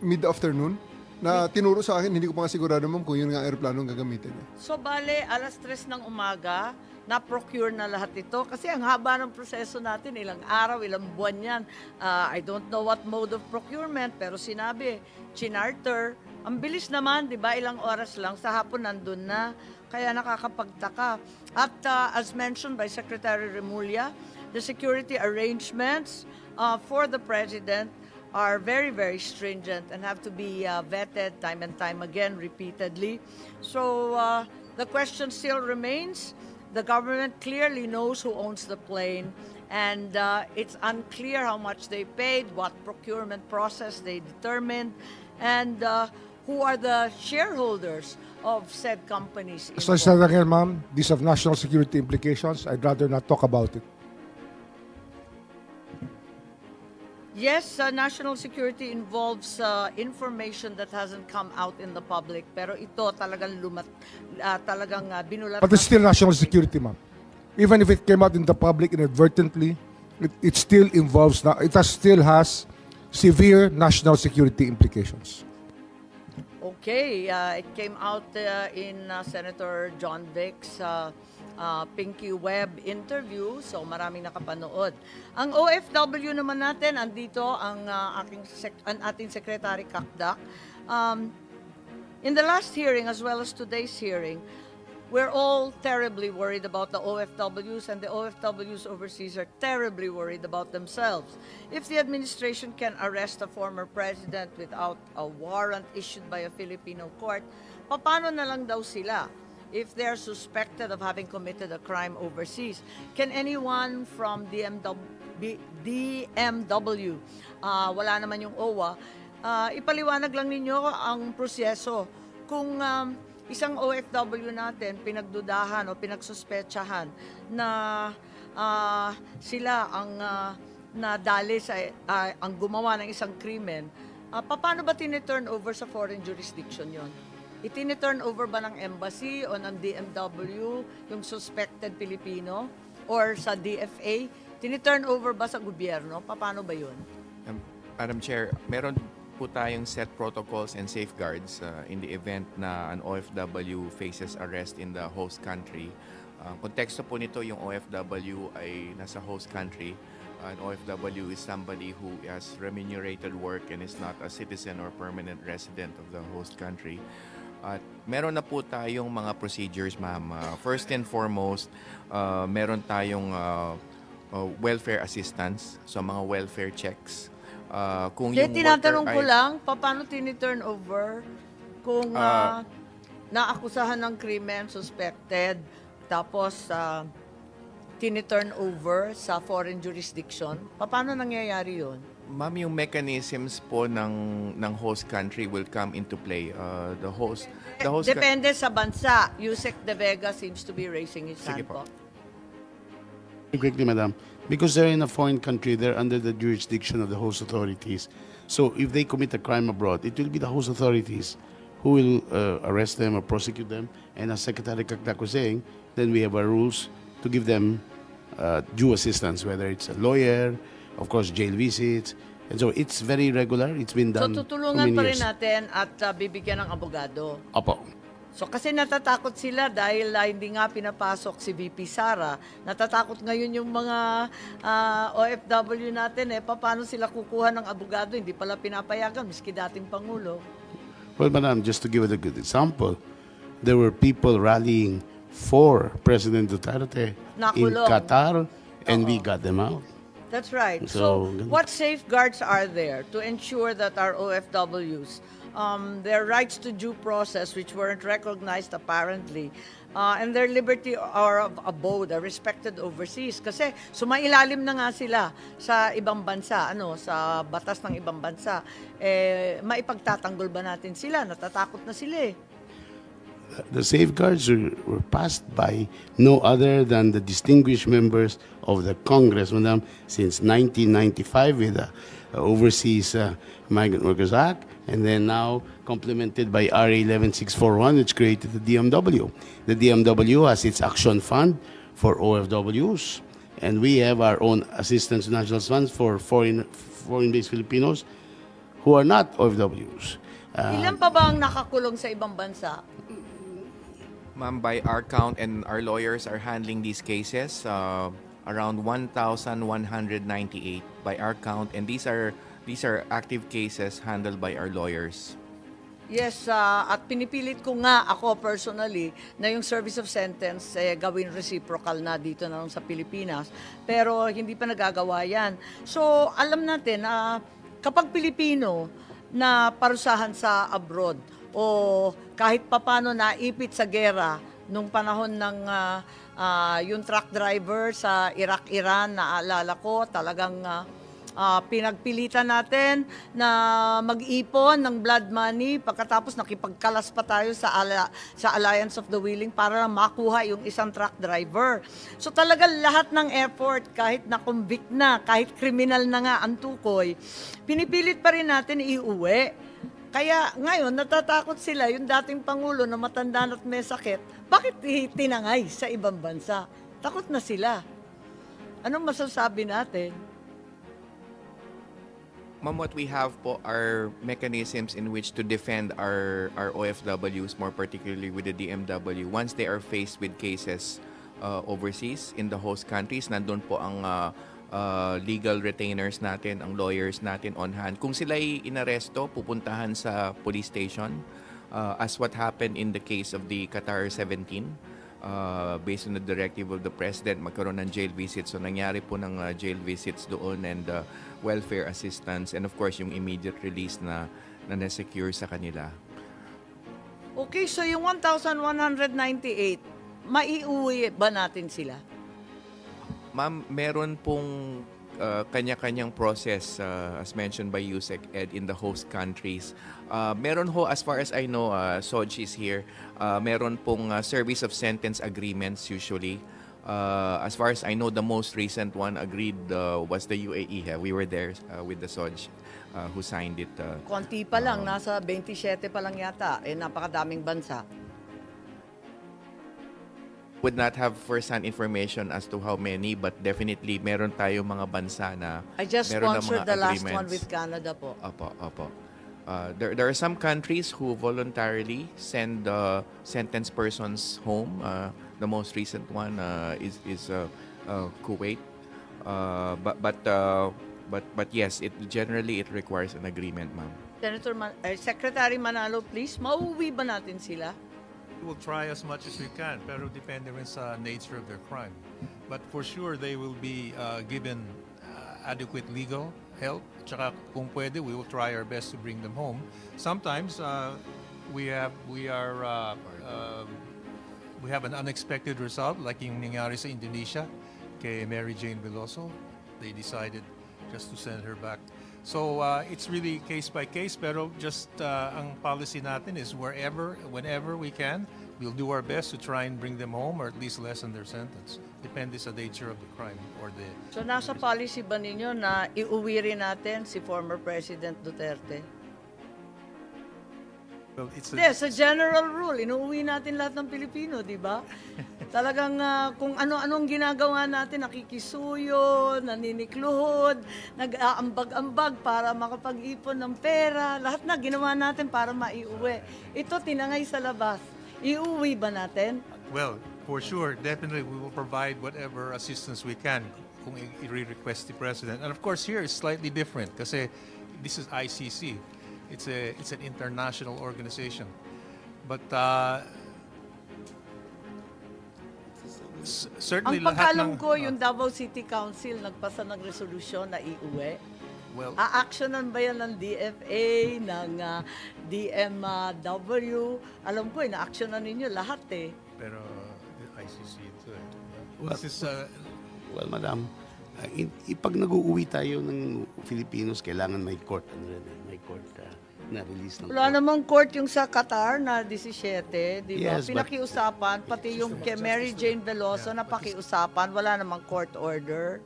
mid-afternoon na tinuro sa akin. Hindi ko pa nga sigurado, ma'am, kung yun nga aeroplano ang gagamitin niya. So, bale, 3:00 ng umaga, na-procure na lahat ito. Kasi ang haba ng proseso natin, ilang araw, ilang buwan yan. I don't know what mode of procurement, pero sinabi, chinarter. Ang bilis naman, di ba? Ilang oras lang, sa hapon nandun na. Kaya nakakapagtaka. At as mentioned by Secretary Remulla, the security arrangements for the President are very, very stringent and have to be vetted time and time again, repeatedly. So the question still remains. The government clearly knows who owns the plane, and it's unclear how much they paid, what procurement process they determined, and who are the shareholders of said companies As I said again, ma'am, these have national security implications. I'd rather not talk about it. Yes, national security involves information that hasn't come out in the public, pero ito talagang binulat. But it's still national security, ma'am. Even if it came out in the public inadvertently, it still involves, still has severe national security implications. Okay, it came out in Senator John Vic's Pinky Web interview, so maraming nakapanood. Ang OFW naman natin, andito ang ating Secretary Kakdak. In the last hearing as well as today's hearing, we're all terribly worried about the OFWs, and the OFWs overseas are terribly worried about themselves. If the administration can arrest a former president without a warrant issued by a Filipino court, paano na lang daw sila? If they're suspected of having committed a crime overseas, can anyone from DMW, wala naman yung OWA, ipaliwanag lang ninyo ang proseso kung isang OFW natin pinagdudahan o pinagsuspetsahan na sila ang nadali sa ang gumawa ng isang krimen, paano ba tiniturn over sa foreign jurisdiction yon? Itini-turn over ba ng embassy o ng DMW yung suspected Pilipino or sa DFA? Tini-turn over ba sa gobyerno? Paano ba yun? Madam Chair, meron po tayong set protocols and safeguards in the event na an OFW faces arrest in the host country. Konteksto po nito, yung OFW ay nasa host country. An OFW is somebody who has remunerated work and is not a citizen or permanent resident of the host country. At meron na po tayong mga procedures, ma'am. First and foremost, meron tayong welfare assistance, so mga welfare checks. Kung yung tinatanong worker ko lang, paano tini-turn over kung naakusahan ng krimen, suspected, tapos tini-turn over sa foreign jurisdiction? Paano nangyayari yun? Ma'am, yung mechanisms po ng host country will come into play. The host Depende sa bansa. Yusek De Vega seems to be raising his hand Sige po. po. Quickly, madam. Because they're in a foreign country, they're under the jurisdiction of the host authorities. So if they commit a crime abroad, it will be the host authorities who will arrest them or prosecute them. And as Secretary Kakdak was saying, then we have our rules to give them due assistance, whether it's a lawyer, of course, jail visits. And so it's very regular. It's been So done for tutulungan many pa rin years. natin at bibigyan ng abogado. Opo. So kasi natatakot sila dahil hindi nga pinapasok si VP Sara. Natatakot ngayon yung mga OFW natin paano sila kukuha ng abogado, hindi pala pinapayagan miski dating Pangulo. Well, madam, just to give it a good example, there were people rallying for President Duterte in Nakulong. Qatar, and we got them out. That's right. So, So, what safeguards are there to ensure that our OFWs, their rights to due process, which weren't recognized apparently, and their liberty or of abode are respected overseas? Kasi sumailalim na nga sila sa ibang bansa, sa batas ng ibang bansa. Maipagtatanggol ba natin sila? Natatakot na sila The safeguards were passed by no other than the distinguished members of the Congress, madam, since 1995 with the Overseas Migrant Workers Act, and then now complemented by RA 11641, which created the DMW. The DMW has its action fund for OFWs, and we have our own assistance to national funds for foreign-based Filipinos who are not OFWs. Ilan pa ba ang nakakulong sa ibang bansa? Ma'am, by our count, and our lawyers are handling these cases, around 1,198 by our count, and these are active cases handled by our lawyers. Yes, at pinipilit ko nga ako personally na yung service of sentence gawin reciprocal na dito na lang sa Pilipinas. Pero hindi pa nagagawa yan. So, alam natin na kapag Pilipino na parusahan sa abroad o kahit papano naipit sa gera nung panahon ng yung truck driver sa Iraq-Iran, naalala ko, talagang pinagpilitan natin na mag-ipon ng blood money pagkatapos nakipagkalas pa tayo sa Alliance of the Willing para makuha yung isang truck driver. So talaga lahat ng effort, kahit na-convict na, kahit kriminal na nga ang tukoy, pinipilit pa rin natin iuwi. Kaya ngayon, natatakot sila, yung dating Pangulo na matanda at may sakit, bakit tinangay sa ibang bansa? Takot na sila. Anong masasabi natin? Ma'am, what we have po are mechanisms in which to defend our OFWs, more particularly with the DMW. Once they are faced with cases overseas in the host countries, nandun po ang legal retainers natin, ang lawyers natin on hand. Kung sila ay inaresto, pupuntahan sa police station, as what happened in the case of the Qatar 17. Based on the directive of the President, magkaroon ng jail visits. So nangyari po ng jail visits doon and welfare assistance and of course yung immediate release na na-secure sa kanila. Okay, so yung 1,198, maiuwi ba natin sila? Ma'am, meron pong kanya-kanyang process as mentioned by Yusek Ed in the host countries. Meron ho, as far as I know, Soj is here, meron pong service of sentence agreements usually. As far as I know, the most recent one agreed was the UAE. We were there with the Soj who signed it. Konti pa lang, nasa 27 pa lang yata. Napakadaming bansa. Would not have first-hand information as to how many, but definitely meron tayong mga bansa na I just meron ng sponsored mga the last one agreements. with Canada po. Opo. There are some countries who voluntarily send sentenced persons home. The most recent one is Kuwait. But yes, generally it requires an agreement, ma'am. Secretary Manalo, please, mauwi ba natin sila? We will try as much as we can, pero depende rin sa nature of their crime. But for sure, they will be given adequate legal help. Tsaka kung pwede, we will try our best to bring them home. Sometimes we have an unexpected result, like yung nangyari sa Indonesia kay Mary Jane Veloso. They decided just to send her back. So it's really case by case, pero just ang policy natin is whenever we can, we'll do our best to try and bring them home or at least lessen their sentence. Depende sa nature of the crime or the... So nasa policy ba ninyo na iuwi rin natin si former President Duterte? Well, it's Hindi, sa general rule, inuuwi natin lahat ng Pilipino, di ba? Talagang kung ano-anong ginagawa natin, nakikisuyo, naninikluhod, nag-aambag-ambag para makapag-ipon ng pera, lahat na ginawa natin para maiuwi. Ito, tinangay sa labas. Iuwi ba natin? Well, for sure, definitely we will provide whatever assistance we can kung i-request the President. And of course, here it's slightly different kasi this is ICC. It's an international organization. But certainly Ang pagkalam ko, ng... yung Davao City Council nagpasa ng resolusyon na iuwi. Well, Aaksyonan ba yan ng DFA, ng DMW? Alam ko, na-actionan ninyo lahat eh. pero the ICC ito eh. Well, This is well, madam, pag nag-uuwi tayo ng Filipinos, kailangan may court. May court na release ng Wala court. namang court yung sa Qatar na 17, di ba? Yes, but- Pinakiusapan, pati yung kay Mary Jane Veloso na pakiusapan, wala namang court order.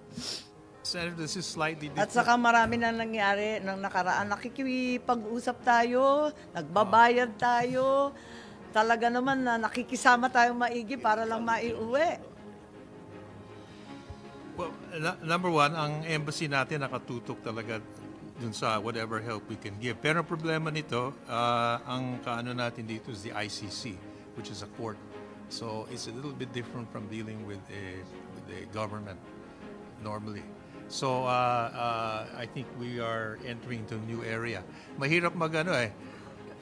Senator, this is slightly At different. saka marami na nangyari ng nakaraan. Nakikipag-usap tayo, nagbabayad tayo, talaga naman na nakikisama tayo maigi para lang maiuwi. Well, number one, ang embassy natin nakatutok talaga dun sa whatever help we can give. Pero ang problema nito, ang kaano natin dito is the ICC, which is a court. So it's a little bit different from dealing with a government normally. So I think we are entering into a new area. Mahirap magano eh.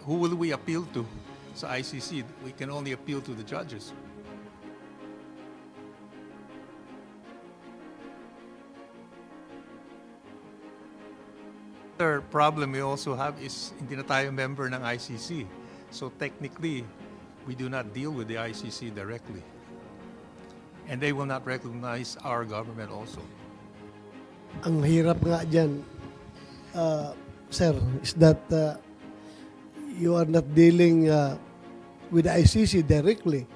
who will we appeal to sa ICC? We can only appeal to the judges. Another problem we also have is hindi na tayo member ng ICC. So technically, we do not deal with the ICC directly. And they will not recognize our government also. Ang hirap nga dyan, sir, is that you are not dealing with the ICC directly,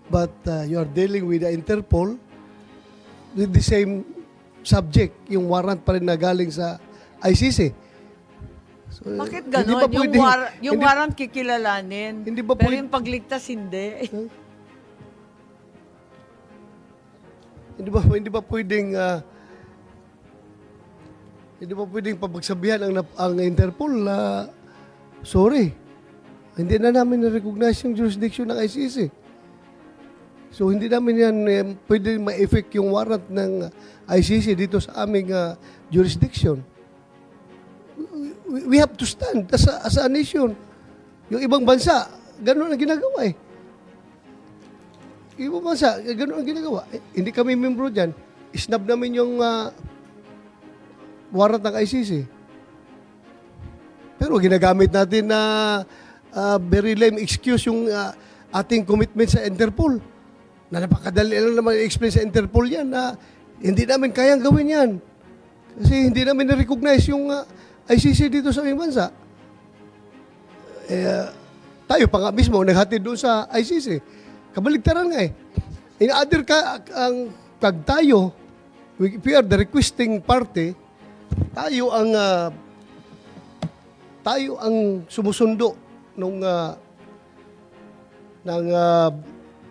but you are dealing with the Interpol with the same subject, yung warrant pa rin na galing sa ICC. So, Bakit hindi gano'n? ba pwedeng- Yung hindi- warrant kikilalanin, Hindi ba pero pwede- yung pagligtas hindi. Hindi ba pwedeng pabagsabihan ang Interpol na sorry, hindi na namin na-recognize yung jurisdiction ng ICC. So hindi namin yan pwede ma-effect yung warrant ng ICC dito sa aming jurisdiction. We have to stand as a nation. Yung ibang bansa, ganun ang ginagawa eh. Yung ibang bansa, ganun ang ginagawa. Hindi kami membro dyan. Isnab namin yung warrant ng ICC. Pero ginagamit natin na very lame excuse yung ating commitment sa Interpol. Na napakadali lang naman i-explain sa Interpol yan na hindi namin kayang gawin yan. Kasi hindi namin na-recognize yung ICC dito sa aming bansa. Tayo pa nga mismo naghatid doon sa ICC. Kabaligtaran nga eh. In other pag tayo, if we are the requesting party, tayo ang sumusundo ng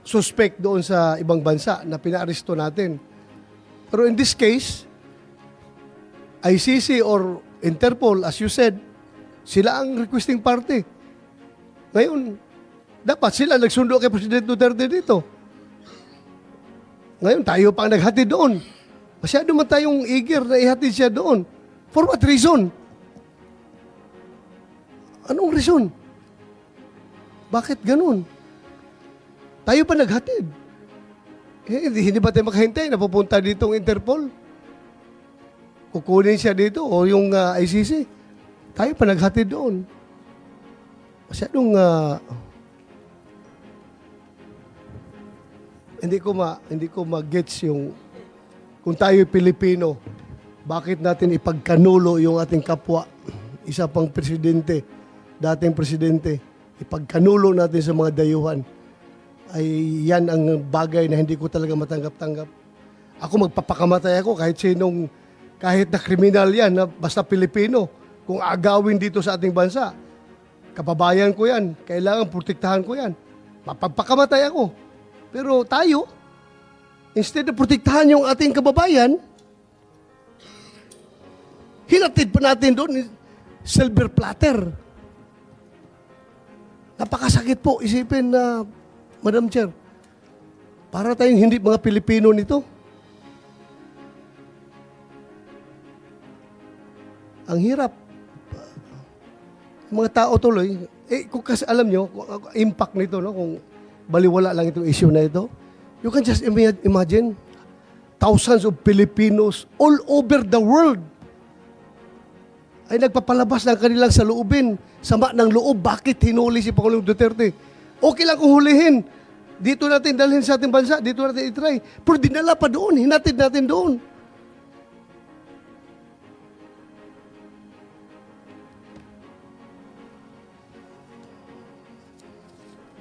suspect doon sa ibang bansa na pinaaresto natin. Pero in this case, ICC or Interpol, as you said, sila ang requesting party. Ngayon, dapat sila nagsundo kay President Duterte dito. Ngayon, tayo pa ang naghatid doon. Masyado man tayong eager na ihatid siya doon. For what reason? Anong reason? Bakit ganun? Tayo pa naghatid. Hindi ba tayo makahintay na pupunta dito ang Interpol? Kukunin siya dito o yung ICC. Tayo pa naghatid doon. Masyadong hindi ko ma-gets yung kung tayo Pilipino, bakit natin ipagkanulo yung ating kapwa, isa pang presidente, dating presidente, ipagkanulo natin sa mga dayuhan. Ay yan ang bagay na hindi ko talaga matanggap-tanggap. Ako magpapakamatay ako kahit na kriminal yan, na basta Pilipino, kung agawin dito sa ating bansa, kababayan ko yan, kailangan protektahan ko yan. Mapagpakamatay ako. Pero tayo, instead na protektahan yung ating kababayan, hinatid pa natin doon silver platter. Napakasakit po isipin na, Madam Chair, para tayong hindi mga Pilipino nito. Ang hirap. Mga tao tuloy, kung kasi alam nyo, impact nito, no, kung baliwala lang itong issue na ito, you can just imagine thousands of Filipinos all over the world ay nagpapalabas ng kanilang saloobin, sama ng loob, bakit hinuli si Pangulong Duterte. Okay lang kung hulihin. Dito natin dalhin sa ating bansa, dito natin itry. Pero dinala pa doon, hinatid natin doon.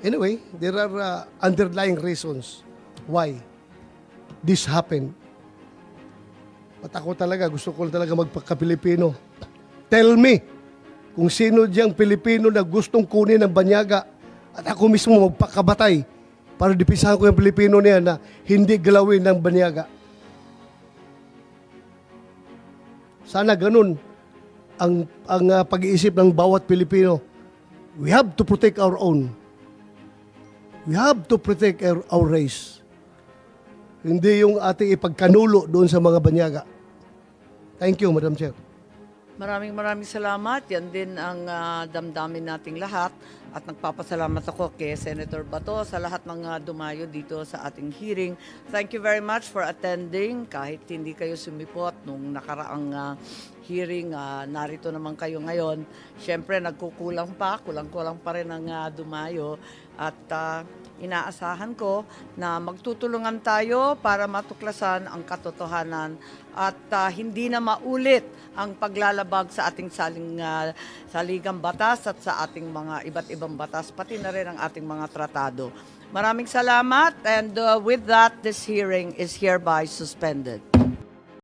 Anyway, there are underlying reasons why this happened. At ako talaga, gusto ko talaga magpaka-Pilipino. Tell me, kung sino diyang Pilipino na gustong kunin ng banyaga at ako mismo magpakabatay para dipisahan ko yung Pilipino niya na hindi galawin ng banyaga. Sana ganun ang pag-iisip ng bawat Pilipino. We have to protect our own. We have to protect our race. Hindi yung ating ipagkanulo doon sa mga banyaga. Thank you, Madam Chair. Maraming salamat. Yan din ang damdamin nating lahat. At nagpapasalamat ako kay Senator Bato sa lahat ng dumayo dito sa ating hearing. Thank you very much for attending. Kahit hindi kayo sumipot nung nakaraang hearing, narito naman kayo ngayon. Siyempre, kulang pa rin ang dumayo. At inaasahan ko na magtutulungan tayo para matuklasan ang katotohanan at hindi na maulit ang paglalabag sa ating saligang batas at sa ating mga iba't ibang batas, pati na rin ang ating mga tratado. Maraming salamat, and with that, this hearing is hereby suspended.